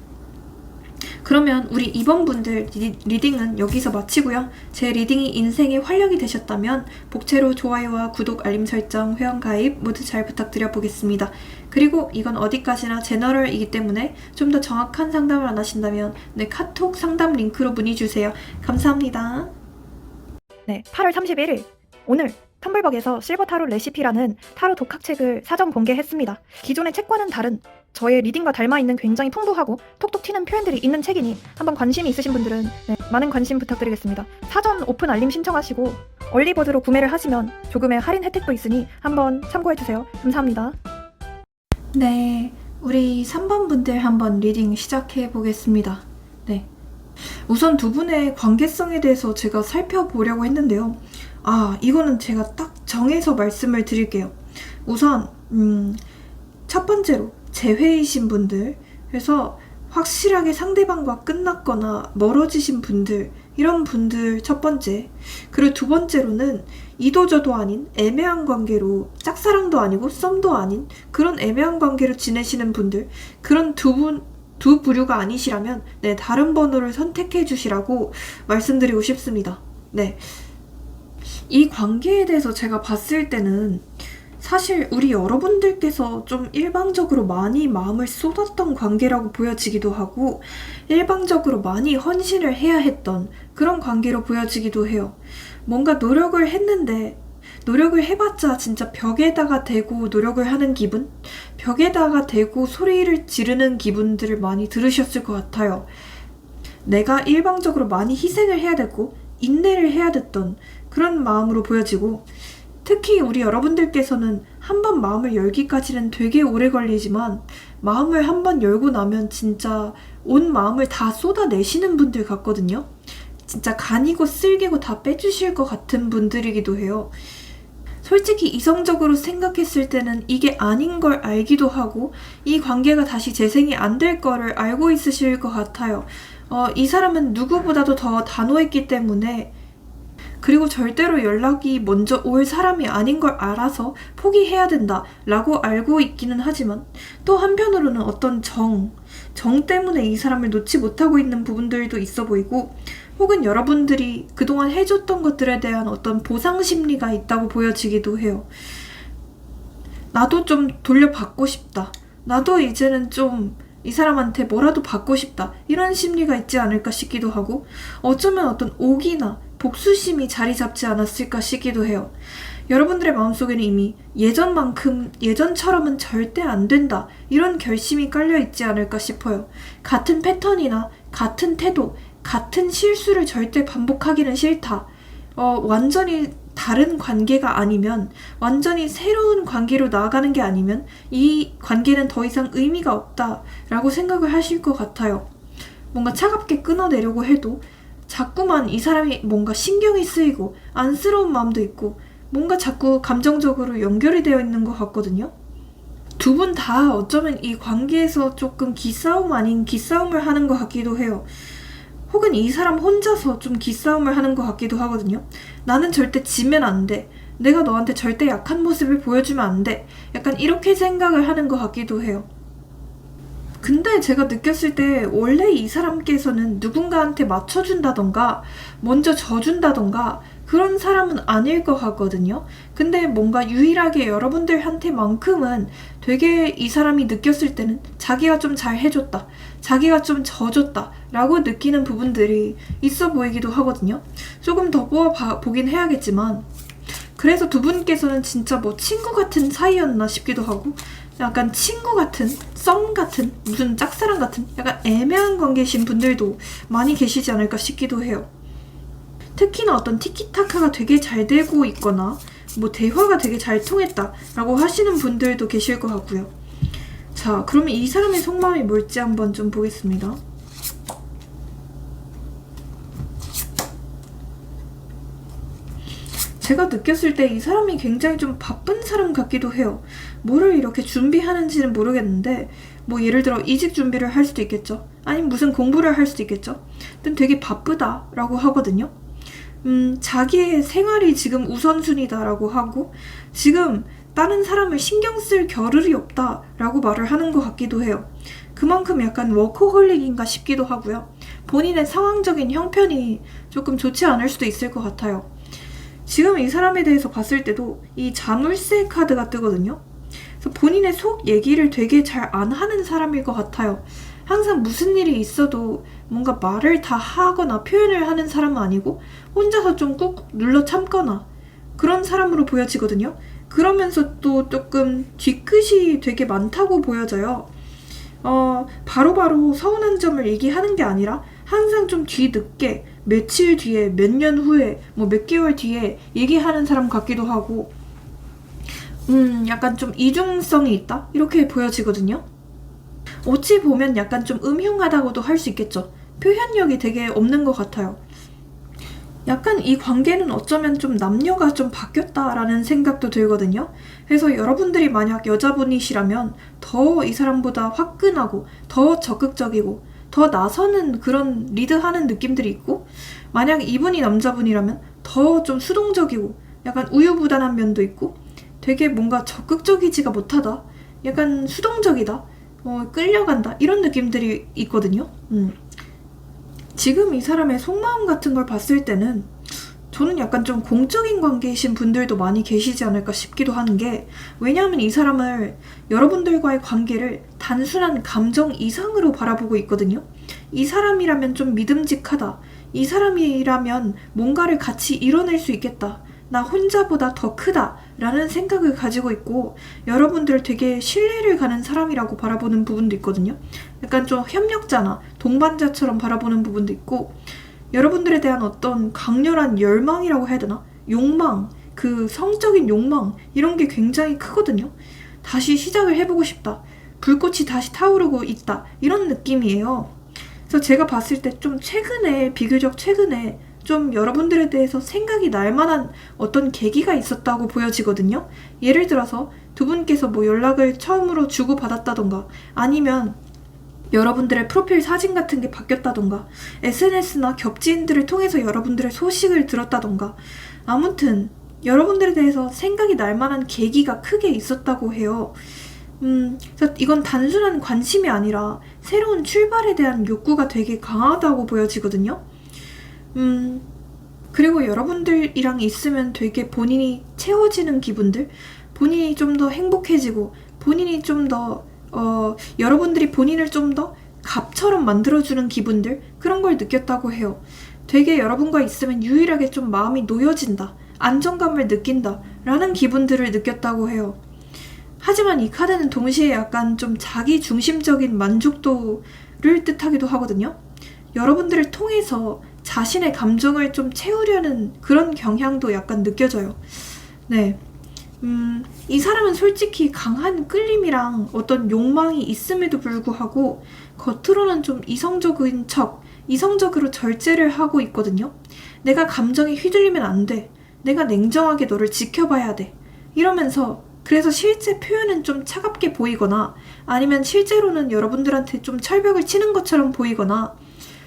그러면 우리 2번 분들 리딩은 여기서 마치고요. 제 리딩이 인생의 활력이 되셨다면 복채로 좋아요와 구독, 알림 설정, 회원가입 모두 잘 부탁드려 보겠습니다. 그리고 이건 어디까지나 제너럴이기 때문에 좀 더 정확한 상담을 원하신다면 카톡 상담 링크로 문의 주세요. 감사합니다. 네, 8월 31일 오늘 텀블벅에서 실버 타로 레시피라는 타로 독학책을 사전 공개했습니다. 기존의 책과는 다른 저의 리딩과 닮아있는 굉장히 풍부하고 톡톡 튀는 표현들이 있는 책이니 한번 관심이 있으신 분들은 많은 관심 부탁드리겠습니다. 사전 오픈 알림 신청하시고 얼리버드로 구매를 하시면 조금의 할인 혜택도 있으니 한번 참고해주세요. 감사합니다. 네, 우리 3번 분들 한번 리딩 시작해 보겠습니다. 네. 우선 두 분의 관계성에 대해서 제가 살펴보려고 했는데요. 이거는 제가 딱 정해서 말씀을 드릴게요. 우선 첫 번째로 재회이신 분들, 그래서 확실하게 상대방과 끝났거나 멀어지신 분들, 이런 분들 첫 번째. 그리고 두 번째로는 이도저도 아닌 애매한 관계로, 짝사랑도 아니고 썸도 아닌 그런 애매한 관계로 지내시는 분들, 그런 두 부류가 아니시라면 다른 번호를 선택해 주시라고 말씀드리고 싶습니다. 네. 이 관계에 대해서 제가 봤을 때는 사실 우리 여러분들께서 좀 일방적으로 많이 마음을 쏟았던 관계라고 보여지기도 하고 일방적으로 많이 헌신을 해야 했던 그런 관계로 보여지기도 해요. 뭔가 노력을 했는데 노력을 해봤자 진짜 벽에다가 대고 노력을 하는 기분? 벽에다가 대고 소리를 지르는 기분들을 많이 들으셨을 것 같아요. 내가 일방적으로 많이 희생을 해야 되고 인내를 해야 됐던 그런 마음으로 보여지고 특히 우리 여러분들께서는 한번 마음을 열기까지는 되게 오래 걸리지만 마음을 한번 열고 나면 진짜 온 마음을 다 쏟아내시는 분들 같거든요. 진짜 간이고 쓸개고 다 빼주실 것 같은 분들이기도 해요. 솔직히 이성적으로 생각했을 때는 이게 아닌 걸 알기도 하고 이 관계가 다시 재생이 안 될 거를 알고 있으실 것 같아요. 이 사람은 누구보다도 더 단호했기 때문에 그리고 절대로 연락이 먼저 올 사람이 아닌 걸 알아서 포기해야 된다 라고 알고 있기는 하지만 또 한편으로는 어떤 정 때문에 이 사람을 놓지 못하고 있는 부분들도 있어 보이고 혹은 여러분들이 그동안 해줬던 것들에 대한 어떤 보상 심리가 있다고 보여지기도 해요. 나도 좀 돌려받고 싶다. 나도 이제는 좀 이 사람한테 뭐라도 받고 싶다 이런 심리가 있지 않을까 싶기도 하고 어쩌면 어떤 오기나 복수심이 자리 잡지 않았을까 싶기도 해요. 여러분들의 마음속에는 이미 예전처럼은 절대 안 된다 이런 결심이 깔려 있지 않을까 싶어요. 같은 패턴이나 같은 태도, 같은 실수를 절대 반복하기는 싫다. 완전히 다른 관계가 아니면, 완전히 새로운 관계로 나아가는 게 아니면 이 관계는 더 이상 의미가 없다라고 생각을 하실 것 같아요. 뭔가 차갑게 끊어내려고 해도 자꾸만 이 사람이 뭔가 신경이 쓰이고 안쓰러운 마음도 있고 뭔가 자꾸 감정적으로 연결이 되어 있는 것 같거든요. 두 분 다 어쩌면 이 관계에서 조금 기싸움 아닌 기싸움을 하는 것 같기도 해요. 혹은 이 사람 혼자서 좀 기싸움을 하는 것 같기도 하거든요. 나는 절대 지면 안 돼. 내가 너한테 절대 약한 모습을 보여주면 안 돼. 약간 이렇게 생각을 하는 것 같기도 해요. 근데 제가 느꼈을 때 원래 이 사람께서는 누군가한테 맞춰준다던가 먼저 져준다던가 그런 사람은 아닐 것 같거든요. 근데 뭔가 유일하게 여러분들한테만큼은 되게 이 사람이 느꼈을 때는 자기가 좀 잘 해줬다, 자기가 좀 져줬다 라고 느끼는 부분들이 있어 보이기도 하거든요. 조금 더 보긴 해야겠지만 그래서 두 분께서는 진짜 뭐 친구 같은 사이였나 싶기도 하고 약간 친구 같은, 썸 같은, 무슨 짝사랑 같은 약간 애매한 관계이신 분들도 많이 계시지 않을까 싶기도 해요. 특히나 어떤 티키타카가 되게 잘 되고 있거나 뭐 대화가 되게 잘 통했다라고 하시는 분들도 계실 것 같고요. 자, 그러면 이 사람의 속마음이 뭘지 한번 좀 보겠습니다. 제가 느꼈을 때 이 사람이 굉장히 좀 바쁜 사람 같기도 해요. 뭐를 이렇게 준비하는지는 모르겠는데 뭐 예를 들어 이직 준비를 할 수도 있겠죠. 아니면 무슨 공부를 할 수도 있겠죠. 근데 되게 바쁘다라고 하거든요. 자기의 생활이 지금 우선순위다라고 하고 지금 다른 사람을 신경 쓸 겨를이 없다라고 말을 하는 것 같기도 해요. 그만큼 약간 워커홀릭인가 싶기도 하고요. 본인의 상황적인 형편이 조금 좋지 않을 수도 있을 것 같아요. 지금 이 사람에 대해서 봤을 때도 이 자물쇠 카드가 뜨거든요. 그래서 본인의 속 얘기를 되게 잘 안 하는 사람일 것 같아요. 항상 무슨 일이 있어도 뭔가 말을 다 하거나 표현을 하는 사람은 아니고 혼자서 좀 꾹꾹 눌러 참거나 그런 사람으로 보여지거든요. 그러면서 또 조금 뒤끝이 되게 많다고 보여져요. 바로바로 서운한 점을 얘기하는 게 아니라 항상 좀 뒤늦게 며칠 뒤에 몇 년 후에 뭐 몇 개월 뒤에 얘기하는 사람 같기도 하고 약간 좀 이중성이 있다? 이렇게 보여지거든요. 어찌 보면 약간 좀 음흉하다고도 할 수 있겠죠. 표현력이 되게 없는 것 같아요. 약간 이 관계는 어쩌면 좀 남녀가 좀 바뀌었다라는 생각도 들거든요. 그래서 여러분들이 만약 여자분이시라면 더 이 사람보다 화끈하고 더 적극적이고 더 나서는 그런 리드하는 느낌들이 있고 만약 이분이 남자분이라면 더 좀 수동적이고 약간 우유부단한 면도 있고 되게 뭔가 적극적이지가 못하다. 약간 수동적이다. 끌려간다. 이런 느낌들이 있거든요. 지금 이 사람의 속마음 같은 걸 봤을 때는 저는 약간 좀 공적인 관계이신 분들도 많이 계시지 않을까 싶기도 하는 게 왜냐하면 이 사람을 여러분들과의 관계를 단순한 감정 이상으로 바라보고 있거든요. 이 사람이라면 좀 믿음직하다. 이 사람이라면 뭔가를 같이 이뤄낼 수 있겠다. 나 혼자보다 더 크다 라는 생각을 가지고 있고 여러분들 되게 신뢰를 가는 사람이라고 바라보는 부분도 있거든요. 약간 좀 협력자나 동반자처럼 바라보는 부분도 있고 여러분들에 대한 어떤 강렬한 열망이라고 해야 되나? 욕망, 그 성적인 욕망 이런 게 굉장히 크거든요. 다시 시작을 해보고 싶다. 불꽃이 다시 타오르고 있다. 이런 느낌이에요. 그래서 제가 봤을 때 좀 비교적 최근에 좀 여러분들에 대해서 생각이 날 만한 어떤 계기가 있었다고 보여지거든요. 예를 들어서 두 분께서 뭐 연락을 처음으로 주고받았다던가 아니면 여러분들의 프로필 사진 같은 게 바뀌었다던가 SNS나 겹지인들을 통해서 여러분들의 소식을 들었다던가 아무튼 여러분들에 대해서 생각이 날 만한 계기가 크게 있었다고 해요. 그래서 이건 단순한 관심이 아니라 새로운 출발에 대한 욕구가 되게 강하다고 보여지거든요. 그리고 여러분들이랑 있으면 되게 본인이 채워지는 기분들, 본인이 좀 더 행복해지고, 본인이 좀 더 여러분들이 본인을 좀 더 갑처럼 만들어주는 기분들, 그런 걸 느꼈다고 해요. 되게 여러분과 있으면 유일하게 좀 마음이 놓여진다, 안정감을 느낀다 라는 기분들을 느꼈다고 해요. 하지만 이 카드는 동시에 약간 좀 자기 중심적인 만족도를 뜻하기도 하거든요. 여러분들을 통해서 자신의 감정을 좀 채우려는 그런 경향도 약간 느껴져요. 네. 이 사람은 솔직히 강한 끌림이랑 어떤 욕망이 있음에도 불구하고 겉으로는 좀 이성적인 척, 이성적으로 절제를 하고 있거든요. 내가 감정에 휘둘리면 안 돼. 내가 냉정하게 너를 지켜봐야 돼. 이러면서 그래서 실제 표현은 좀 차갑게 보이거나 아니면 실제로는 여러분들한테 좀 철벽을 치는 것처럼 보이거나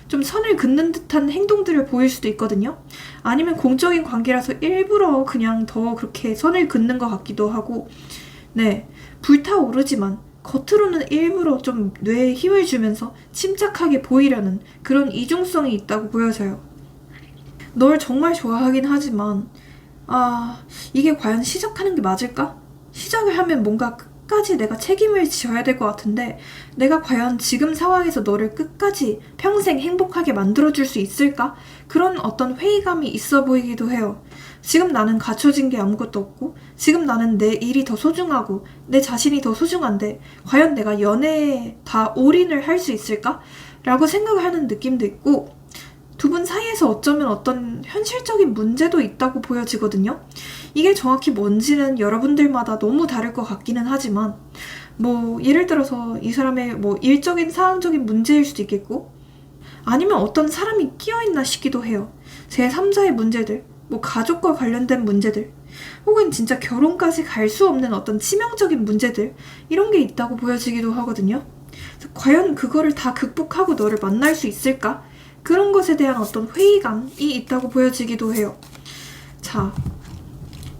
좀 선을 긋는 듯한 행동들을 보일 수도 있거든요. 아니면 공적인 관계라서 일부러 그냥 더 그렇게 선을 긋는 것 같기도 하고, 네, 불타오르지만 겉으로는 일부러 좀 뇌에 힘을 주면서 침착하게 보이려는 그런 이중성이 있다고 보여져요. 널 정말 좋아하긴 하지만 이게 과연 시작하는 게 맞을까? 시작을 하면 뭔가 끝까지 내가 책임을 지어야 될 것 같은데 내가 과연 지금 상황에서 너를 끝까지 평생 행복하게 만들어줄 수 있을까? 그런 어떤 회의감이 있어 보이기도 해요. 지금 나는 갖춰진 게 아무것도 없고 지금 나는 내 일이 더 소중하고 내 자신이 더 소중한데 과연 내가 연애에 다 올인을 할 수 있을까? 라고 생각을 하는 느낌도 있고, 두 분 사이에서 어쩌면 어떤 현실적인 문제도 있다고 보여지거든요. 이게 정확히 뭔지는 여러분들마다 너무 다를 것 같기는 하지만 예를 들어서 이 사람의 일적인 사항적인 문제일 수도 있겠고 아니면 어떤 사람이 끼어있나 싶기도 해요. 제3자의 문제들, 가족과 관련된 문제들 혹은 진짜 결혼까지 갈 수 없는 어떤 치명적인 문제들, 이런 게 있다고 보여지기도 하거든요. 과연 그거를 다 극복하고 너를 만날 수 있을까? 그런 것에 대한 어떤 회의감이 있다고 보여지기도 해요. 자,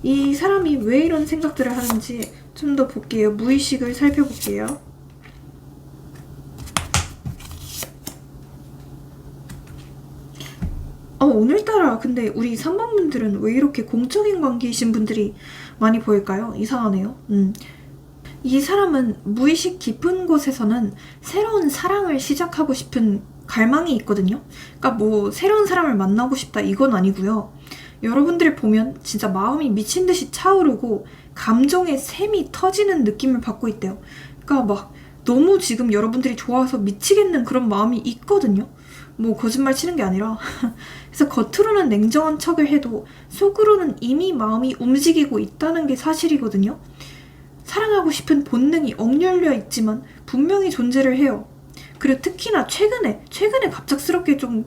이 사람이 왜 이런 생각들을 하는지 좀 더 볼게요. 무의식을 살펴볼게요. 오늘따라 근데 우리 3번 분들은 왜 이렇게 공적인 관계이신 분들이 많이 보일까요? 이상하네요. 이 사람은 무의식 깊은 곳에서는 새로운 사랑을 시작하고 싶은 갈망이 있거든요. 그러니까 새로운 사람을 만나고 싶다 이건 아니고요. 여러분들을 보면 진짜 마음이 미친 듯이 차오르고 감정의 샘이 터지는 느낌을 받고 있대요. 그러니까 너무 지금 여러분들이 좋아서 미치겠는 그런 마음이 있거든요. 거짓말 치는 게 아니라 그래서 겉으로는 냉정한 척을 해도 속으로는 이미 마음이 움직이고 있다는 게 사실이거든요. 사랑하고 싶은 본능이 억눌려 있지만 분명히 존재를 해요. 그리고 특히나 최근에 갑작스럽게 좀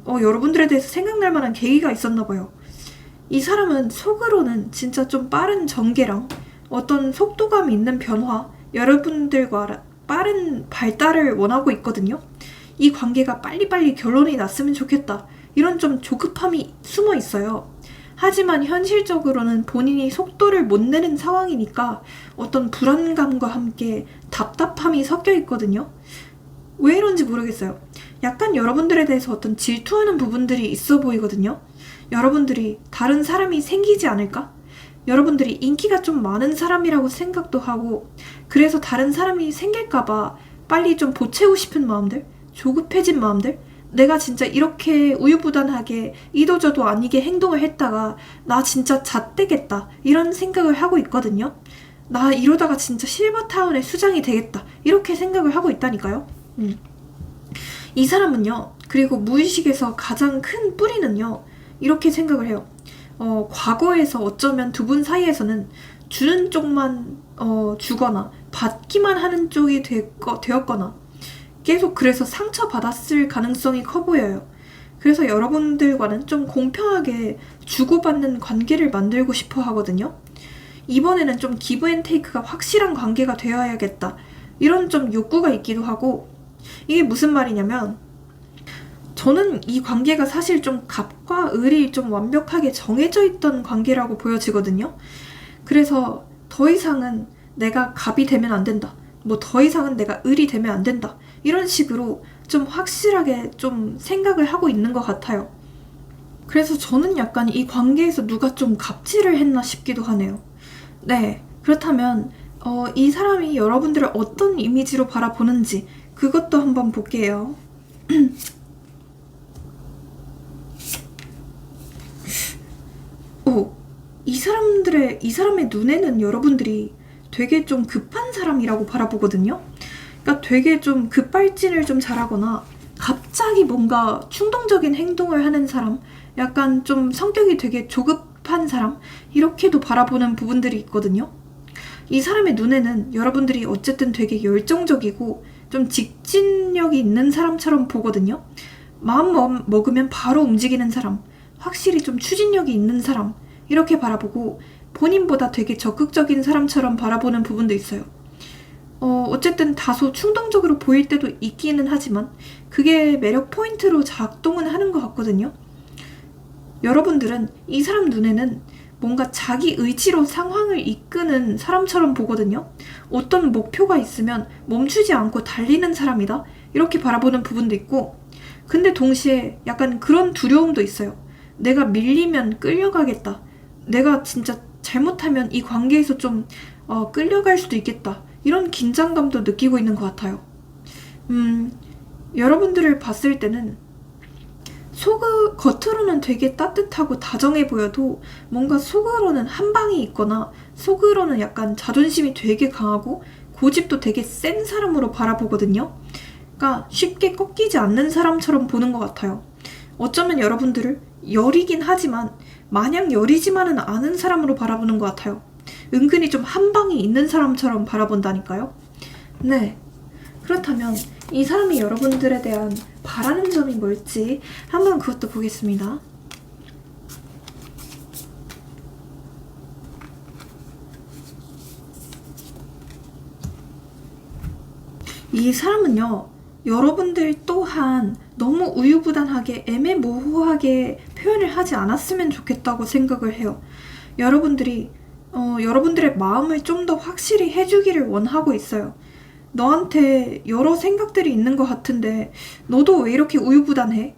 여러분들에 대해서 생각날 만한 계기가 있었나 봐요. 이 사람은 속으로는 진짜 좀 빠른 전개랑 어떤 속도감 있는 변화, 여러분들과 빠른 발달을 원하고 있거든요. 이 관계가 빨리빨리 결론이 났으면 좋겠다. 이런 좀 조급함이 숨어 있어요. 하지만 현실적으로는 본인이 속도를 못 내는 상황이니까 어떤 불안감과 함께 답답함이 섞여 있거든요. 왜 이런지 모르겠어요. 약간 여러분들에 대해서 어떤 질투하는 부분들이 있어 보이거든요. 여러분들이 다른 사람이 생기지 않을까? 여러분들이 인기가 좀 많은 사람이라고 생각도 하고 그래서 다른 사람이 생길까봐 빨리 좀 보채고 싶은 마음들, 조급해진 마음들, 내가 진짜 이렇게 우유부단하게 이도저도 아니게 행동을 했다가 나 진짜 잣대겠다 이런 생각을 하고 있거든요. 나 이러다가 진짜 실버타운의 수장이 되겠다 이렇게 생각을 하고 있다니까요. 이 사람은요, 그리고 무의식에서 가장 큰 뿌리는요, 이렇게 생각을 해요. 과거에서 어쩌면 두 분 사이에서는 주는 쪽만 주거나 받기만 하는 쪽이 되었거나 계속 그래서 상처받았을 가능성이 커 보여요. 그래서 여러분들과는 좀 공평하게 주고받는 관계를 만들고 싶어 하거든요. 이번에는 좀 기브 앤 테이크가 확실한 관계가 되어야겠다. 이런 좀 욕구가 있기도 하고, 이게 무슨 말이냐면 저는 이 관계가 사실 좀 갑과 을이 좀 완벽하게 정해져 있던 관계라고 보여지거든요. 그래서 더 이상은 내가 갑이 되면 안 된다. 더 이상은 내가 을이 되면 안 된다. 이런 식으로 좀 확실하게 좀 생각을 하고 있는 것 같아요. 그래서 저는 약간 이 관계에서 누가 좀 갑질을 했나 싶기도 하네요. 네, 그렇다면 이 사람이 여러분들을 어떤 이미지로 바라보는지 그것도 한번 볼게요. 이 사람의 눈에는 여러분들이 되게 좀 급한 사람이라고 바라보거든요. 그러니까 되게 좀 급발진을 좀 잘하거나 갑자기 뭔가 충동적인 행동을 하는 사람, 약간 좀 성격이 되게 조급한 사람, 이렇게도 바라보는 부분들이 있거든요. 이 사람의 눈에는 여러분들이 어쨌든 되게 열정적이고 좀 직진력이 있는 사람처럼 보거든요. 마음 먹으면 바로 움직이는 사람, 확실히 좀 추진력이 있는 사람, 이렇게 바라보고 본인보다 되게 적극적인 사람처럼 바라보는 부분도 있어요. 어쨌든 다소 충동적으로 보일 때도 있기는 하지만 그게 매력 포인트로 작동은 하는 것 같거든요. 여러분들은 이 사람 눈에는 뭔가 자기 의지로 상황을 이끄는 사람처럼 보거든요. 어떤 목표가 있으면 멈추지 않고 달리는 사람이다, 이렇게 바라보는 부분도 있고, 근데 동시에 약간 그런 두려움도 있어요. 내가 밀리면 끌려가겠다, 내가 진짜 잘못하면 이 관계에서 좀 끌려갈 수도 있겠다, 이런 긴장감도 느끼고 있는 것 같아요. 여러분들을 봤을 때는 겉으로는 되게 따뜻하고 다정해 보여도 뭔가 속으로는 한방이 있거나 속으로는 약간 자존심이 되게 강하고 고집도 되게 센 사람으로 바라보거든요. 그러니까 쉽게 꺾이지 않는 사람처럼 보는 것 같아요. 어쩌면 여러분들을 여리긴 하지만 마냥 여리지만은 않은 사람으로 바라보는 것 같아요. 은근히 좀 한방이 있는 사람처럼 바라본다니까요. 네, 그렇다면 이 사람이 여러분들에 대한 바라는 점이 뭘지 한번 그것도 보겠습니다. 이 사람은요, 여러분들 또한 너무 우유부단하게 애매모호하게 표현을 하지 않았으면 좋겠다고 생각을 해요. 여러분들이 여러분들의 마음을 좀 더 확실히 해주기를 원하고 있어요. 너한테 여러 생각들이 있는 것 같은데 너도 왜 이렇게 우유부단해?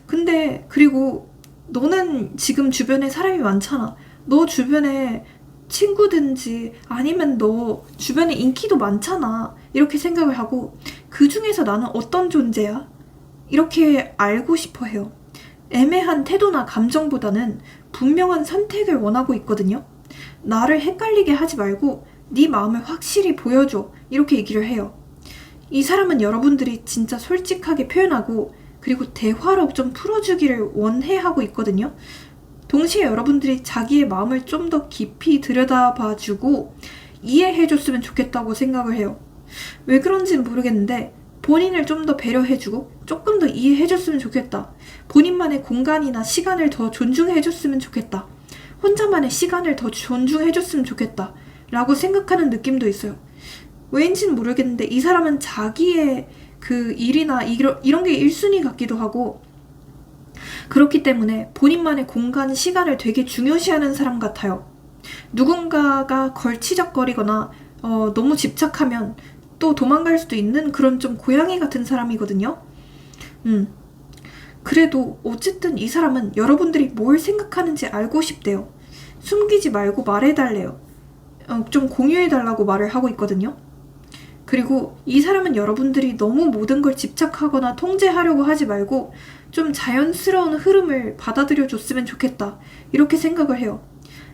근데 그리고 너는 지금 주변에 사람이 많잖아. 너 주변에 친구든지 아니면 너 주변에 인기도 많잖아, 이렇게 생각을 하고 그 중에서 나는 어떤 존재야? 이렇게 알고 싶어 해요. 애매한 태도나 감정보다는 분명한 선택을 원하고 있거든요. 나를 헷갈리게 하지 말고 네 마음을 확실히 보여줘, 이렇게 얘기를 해요. 이 사람은 여러분들이 진짜 솔직하게 표현하고 그리고 대화로 좀 풀어주기를 원해하고 있거든요. 동시에 여러분들이 자기의 마음을 좀 더 깊이 들여다봐주고 이해해줬으면 좋겠다고 생각을 해요. 왜 그런지는 모르겠는데 본인을 좀 더 배려해주고 조금 더 이해해줬으면 좋겠다. 본인만의 공간이나 시간을 더 존중해줬으면 좋겠다. 혼자만의 시간을 더 존중해줬으면 좋겠다 라고 생각하는 느낌도 있어요. 왜인지는 모르겠는데 이 사람은 자기의 그 일이나 이런 게 1순위 같기도 하고, 그렇기 때문에 본인만의 공간, 시간을 되게 중요시하는 사람 같아요. 누군가가 걸치적거리거나 너무 집착하면 또 도망갈 수도 있는 그런 좀 고양이 같은 사람이거든요. 그래도 어쨌든 이 사람은 여러분들이 뭘 생각하는지 알고 싶대요. 숨기지 말고 말해달래요. 좀 공유해달라고 말을 하고 있거든요. 그리고 이 사람은 여러분들이 너무 모든 걸 집착하거나 통제하려고 하지 말고 좀 자연스러운 흐름을 받아들여 줬으면 좋겠다, 이렇게 생각을 해요.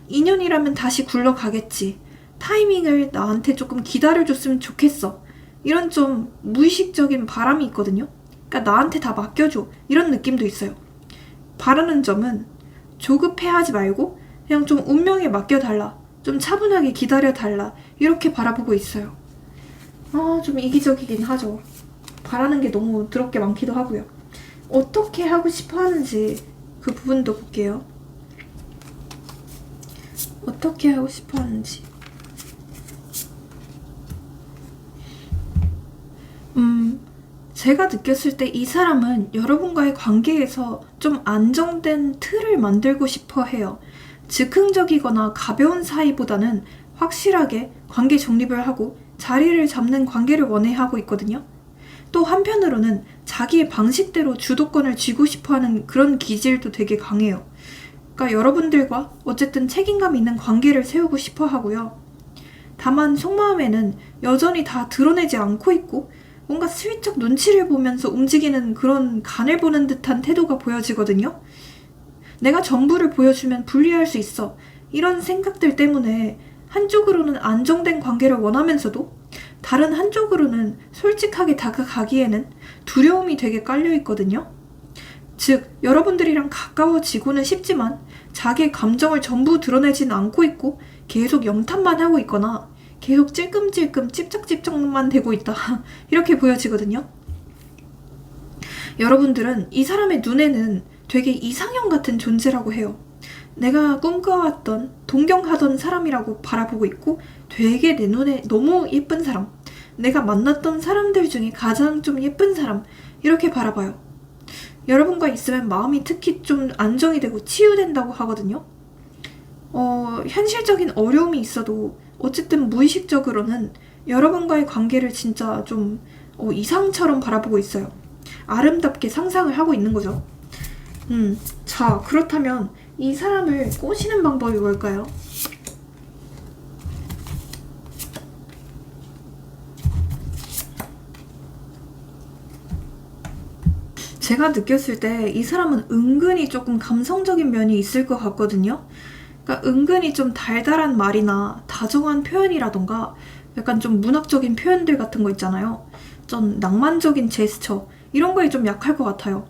인연이라면 다시 굴러가겠지. 타이밍을 나한테 조금 기다려줬으면 좋겠어. 이런 좀 무의식적인 바람이 있거든요. 그러니까 나한테 다 맡겨줘, 이런 느낌도 있어요. 바라는 점은 조급해하지 말고 그냥 좀 운명에 맡겨달라, 좀 차분하게 기다려달라, 이렇게 바라보고 있어요. 좀 이기적이긴 하죠. 바라는 게 너무 더럽게 많기도 하고요. 어떻게 하고 싶어 하는지 그 부분도 볼게요. 어떻게 하고 싶어 하는지. 제가 느꼈을 때 이 사람은 여러분과의 관계에서 좀 안정된 틀을 만들고 싶어 해요. 즉흥적이거나 가벼운 사이보다는 확실하게 관계 정립을 하고 자리를 잡는 관계를 원해하고 있거든요. 또 한편으로는 자기의 방식대로 주도권을 쥐고 싶어하는 그런 기질도 되게 강해요. 그러니까 여러분들과 어쨌든 책임감 있는 관계를 세우고 싶어 하고요. 다만 속마음에는 여전히 다 드러내지 않고 있고 뭔가 슬쩍 눈치를 보면서 움직이는 그런 간을 보는 듯한 태도가 보여지거든요. 내가 전부를 보여주면 불리할 수 있어. 이런 생각들 때문에 한쪽으로는 안정된 관계를 원하면서도 다른 한쪽으로는 솔직하게 다가가기에는 두려움이 되게 깔려 있거든요. 즉, 여러분들이랑 가까워지고는 싶지만 자기의 감정을 전부 드러내지는 않고 있고 계속 염탐만 하고 있거나 계속 찔끔찔끔 찝쩍찝쩍만 되고 있다. 이렇게 보여지거든요. 여러분들은 이 사람의 눈에는 되게 이상형 같은 존재라고 해요. 내가 꿈꿔왔던, 동경하던 사람이라고 바라보고 있고 되게 내 눈에 너무 예쁜 사람, 내가 만났던 사람들 중에 가장 좀 예쁜 사람, 이렇게 바라봐요. 여러분과 있으면 마음이 특히 좀 안정이 되고 치유된다고 하거든요. 현실적인 어려움이 있어도 어쨌든 무의식적으로는 여러분과의 관계를 진짜 좀 이상처럼 바라보고 있어요. 아름답게 상상을 하고 있는 거죠. 자, 그렇다면 이 사람을 꼬시는 방법이 뭘까요? 제가 느꼈을 때 이 사람은 은근히 조금 감성적인 면이 있을 것 같거든요. 그러니까 은근히 좀 달달한 말이나 다정한 표현이라던가 약간 좀 문학적인 표현들 같은 거 있잖아요. 좀 낭만적인 제스처, 이런 거에 좀 약할 것 같아요.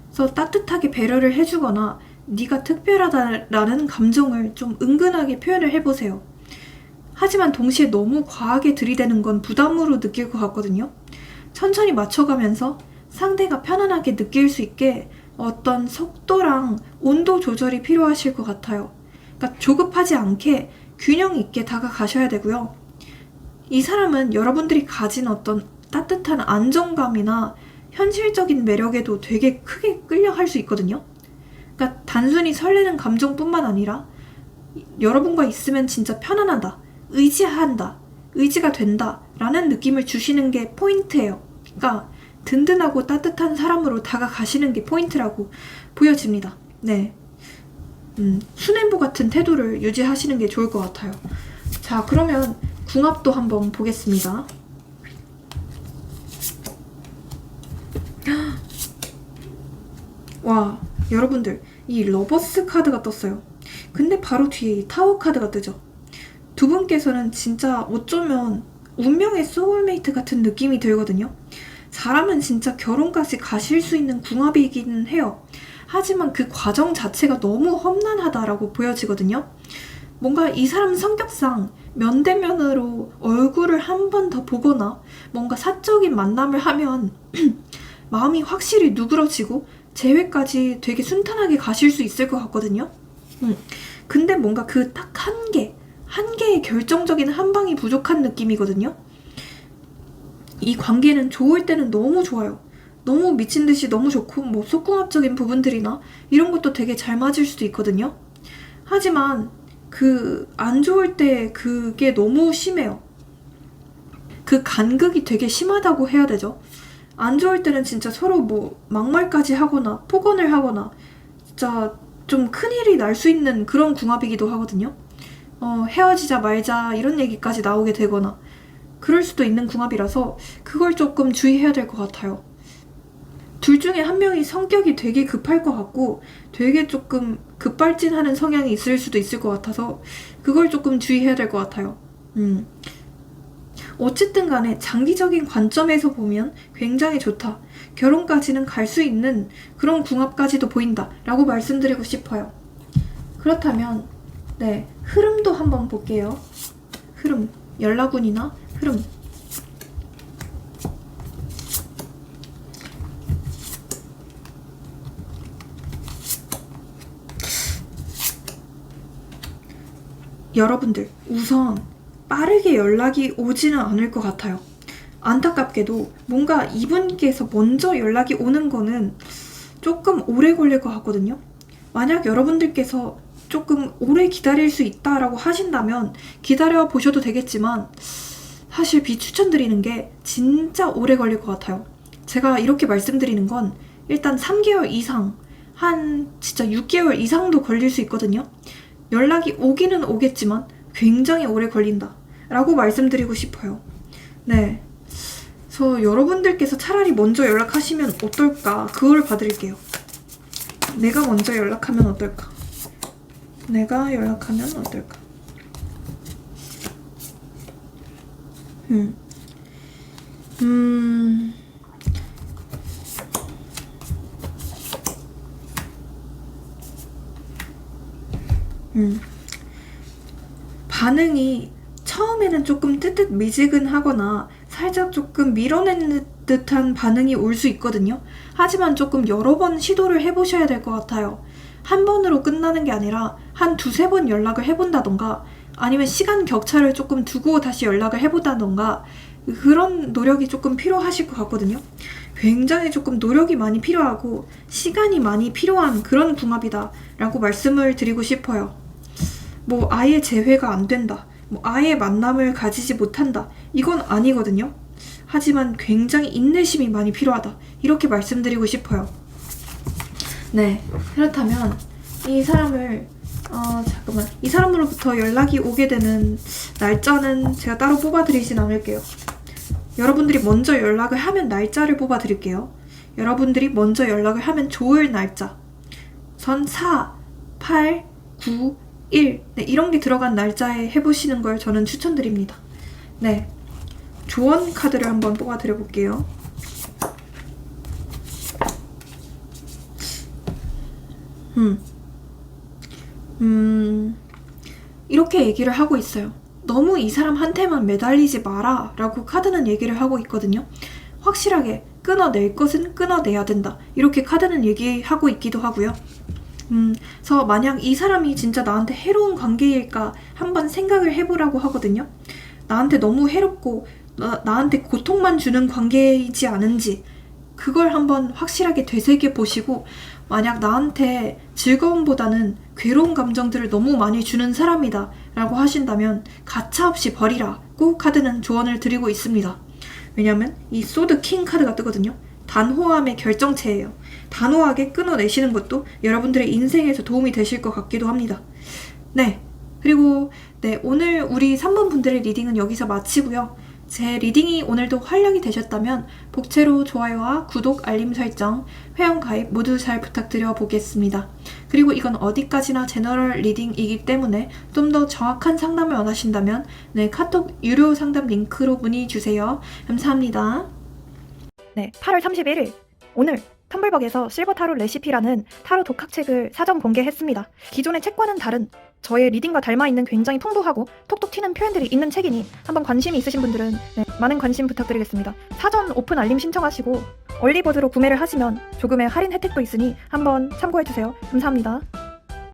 그래서 따뜻하게 배려를 해주거나 네가 특별하다라는 감정을 좀 은근하게 표현을 해보세요. 하지만 동시에 너무 과하게 들이대는 건 부담으로 느낄 것 같거든요. 천천히 맞춰가면서 상대가 편안하게 느낄 수 있게 어떤 속도랑 온도 조절이 필요하실 것 같아요. 그러니까 조급하지 않게 균형 있게 다가가셔야 되고요. 이 사람은 여러분들이 가진 어떤 따뜻한 안정감이나 현실적인 매력에도 되게 크게 끌려갈 수 있거든요. 그러니까 단순히 설레는 감정뿐만 아니라 여러분과 있으면 진짜 편안하다, 의지한다, 의지가 된다 라는 느낌을 주시는 게 포인트예요. 그러니까 든든하고 따뜻한 사람으로 다가가시는 게 포인트라고 보여집니다. 네, 수뇌부 같은 태도를 유지하시는 게 좋을 것 같아요. 자, 그러면 궁합도 한번 보겠습니다. 와, 여러분들 이 러버스 카드가 떴어요. 근데 바로 뒤에 이 타워 카드가 뜨죠. 두 분께서는 진짜 어쩌면 운명의 소울메이트 같은 느낌이 들거든요. 사람은 진짜 결혼까지 가실 수 있는 궁합이기는 해요. 하지만 그 과정 자체가 너무 험난하다라고 보여지거든요. 뭔가 이 사람 성격상 면대면으로 얼굴을 한 번 더 보거나 뭔가 사적인 만남을 하면 마음이 확실히 누그러지고 재회까지 되게 순탄하게 가실 수 있을 것 같거든요. 근데 뭔가 그 딱 한 개의 결정적인 한 방이 부족한 느낌이거든요. 이 관계는 좋을 때는 너무 좋아요. 너무 미친 듯이 너무 좋고 뭐 속궁합적인 부분들이나 이런 것도 되게 잘 맞을 수도 있거든요. 하지만 그 안 좋을 때 그게 너무 심해요. 그 간극이 되게 심하다고 해야 되죠. 안 좋을 때는 진짜 서로 뭐 막말까지 하거나 폭언을 하거나 진짜 좀 큰일이 날 수 있는 그런 궁합이기도 하거든요. 헤어지자 말자 이런 얘기까지 나오게 되거나 그럴 수도 있는 궁합이라서 그걸 조금 주의해야 될 것 같아요. 둘 중에 한 명이 성격이 되게 급할 것 같고 되게 조금 급발진하는 성향이 있을 수도 있을 것 같아서 그걸 조금 주의해야 될 것 같아요. 어쨌든 간에 장기적인 관점에서 보면 굉장히 좋다. 결혼까지는 갈 수 있는 그런 궁합까지도 보인다 라고 말씀드리고 싶어요. 그렇다면 네, 흐름도 한번 볼게요. 흐름, 연라군이나 흐름. 여러분들 우선 빠르게 연락이 오지는 않을 것 같아요. 안타깝게도 뭔가 이분께서 먼저 연락이 오는 거는 조금 오래 걸릴 것 같거든요. 만약 여러분들께서 조금 오래 기다릴 수 있다라고 하신다면 기다려 보셔도 되겠지만 사실 비추천드리는 게 진짜 오래 걸릴 것 같아요. 제가 이렇게 말씀드리는 건 일단 3개월 이상, 한 진짜 6개월 이상도 걸릴 수 있거든요. 연락이 오기는 오겠지만 굉장히 오래 걸린다 라고 말씀드리고 싶어요. 네. 그래서 여러분들께서 차라리 먼저 연락하시면 어떨까? 그거를 봐드릴게요. 내가 먼저 연락하면 어떨까? 내가 연락하면 어떨까? 반응이 처음에는 조금 뜨뜻미지근하거나 살짝 조금 밀어내는 듯한 반응이 올 수 있거든요. 하지만 조금 여러 번 시도를 해보셔야 될 것 같아요. 한 번으로 끝나는 게 아니라 한 두세 번 연락을 해본다던가 아니면 시간 격차를 조금 두고 다시 연락을 해보다던가 그런 노력이 조금 필요하실 것 같거든요. 굉장히 조금 노력이 많이 필요하고 시간이 많이 필요한 그런 궁합이다 라고 말씀을 드리고 싶어요. 뭐 아예 재회가 안 된다, 뭐 아예 만남을 가지지 못한다, 이건 아니거든요. 하지만 굉장히 인내심이 많이 필요하다, 이렇게 말씀드리고 싶어요. 네, 그렇다면 이 사람을 이 사람으로부터 연락이 오게 되는 날짜는 제가 따로 뽑아드리진 않을게요. 여러분들이 먼저 연락을 하면 날짜를 뽑아드릴게요. 여러분들이 먼저 연락을 하면 좋을 날짜, 선 4, 8, 9, 1, 네, 이런 게 들어간 날짜에 해보시는 걸 저는 추천드립니다. 네, 조언 카드를 한번 뽑아드려 볼게요. 이렇게 얘기를 하고 있어요. 너무 이 사람한테만 매달리지 마라 라고 카드는 얘기를 하고 있거든요. 확실하게 끊어낼 것은 끊어내야 된다, 이렇게 카드는 얘기하고 있기도 하고요. 그래서 만약 이 사람이 진짜 나한테 해로운 관계일까 한번 생각을 해보라고 하거든요. 나한테 너무 해롭고 나한테 고통만 주는 관계이지 않은지 그걸 한번 확실하게 되새겨 보시고, 만약 나한테 즐거움보다는 괴로운 감정들을 너무 많이 주는 사람이다 라고 하신다면 가차없이 버리라고 카드는 조언을 드리고 있습니다. 왜냐면 이 소드 킹 카드가 뜨거든요. 단호함의 결정체예요. 단호하게 끊어내시는 것도 여러분들의 인생에서 도움이 되실 것 같기도 합니다. 네, 그리고 네, 오늘 우리 3번 분들의 리딩은 여기서 마치고요. 제 리딩이 오늘도 활력이 되셨다면 복채로 좋아요와 구독, 알림 설정, 회원가입 모두 잘 부탁드려 보겠습니다. 그리고 이건 어디까지나 제너럴 리딩이기 때문에 좀 더 정확한 상담을 원하신다면 네, 카톡 유료 상담 링크로 문의 주세요. 감사합니다. 네, 8월 31일 오늘 텀블벅에서 실버 타로 레시피라는 타로 독학책을 사전 공개했습니다. 기존의 책과는 다른 저의 리딩과 닮아있는 굉장히 풍부하고 톡톡 튀는 표현들이 있는 책이니 한번 관심이 있으신 분들은 네, 많은 관심 부탁드리겠습니다. 사전 오픈 알림 신청하시고 얼리버드로 구매를 하시면 조금의 할인 혜택도 있으니 한번 참고해주세요. 감사합니다.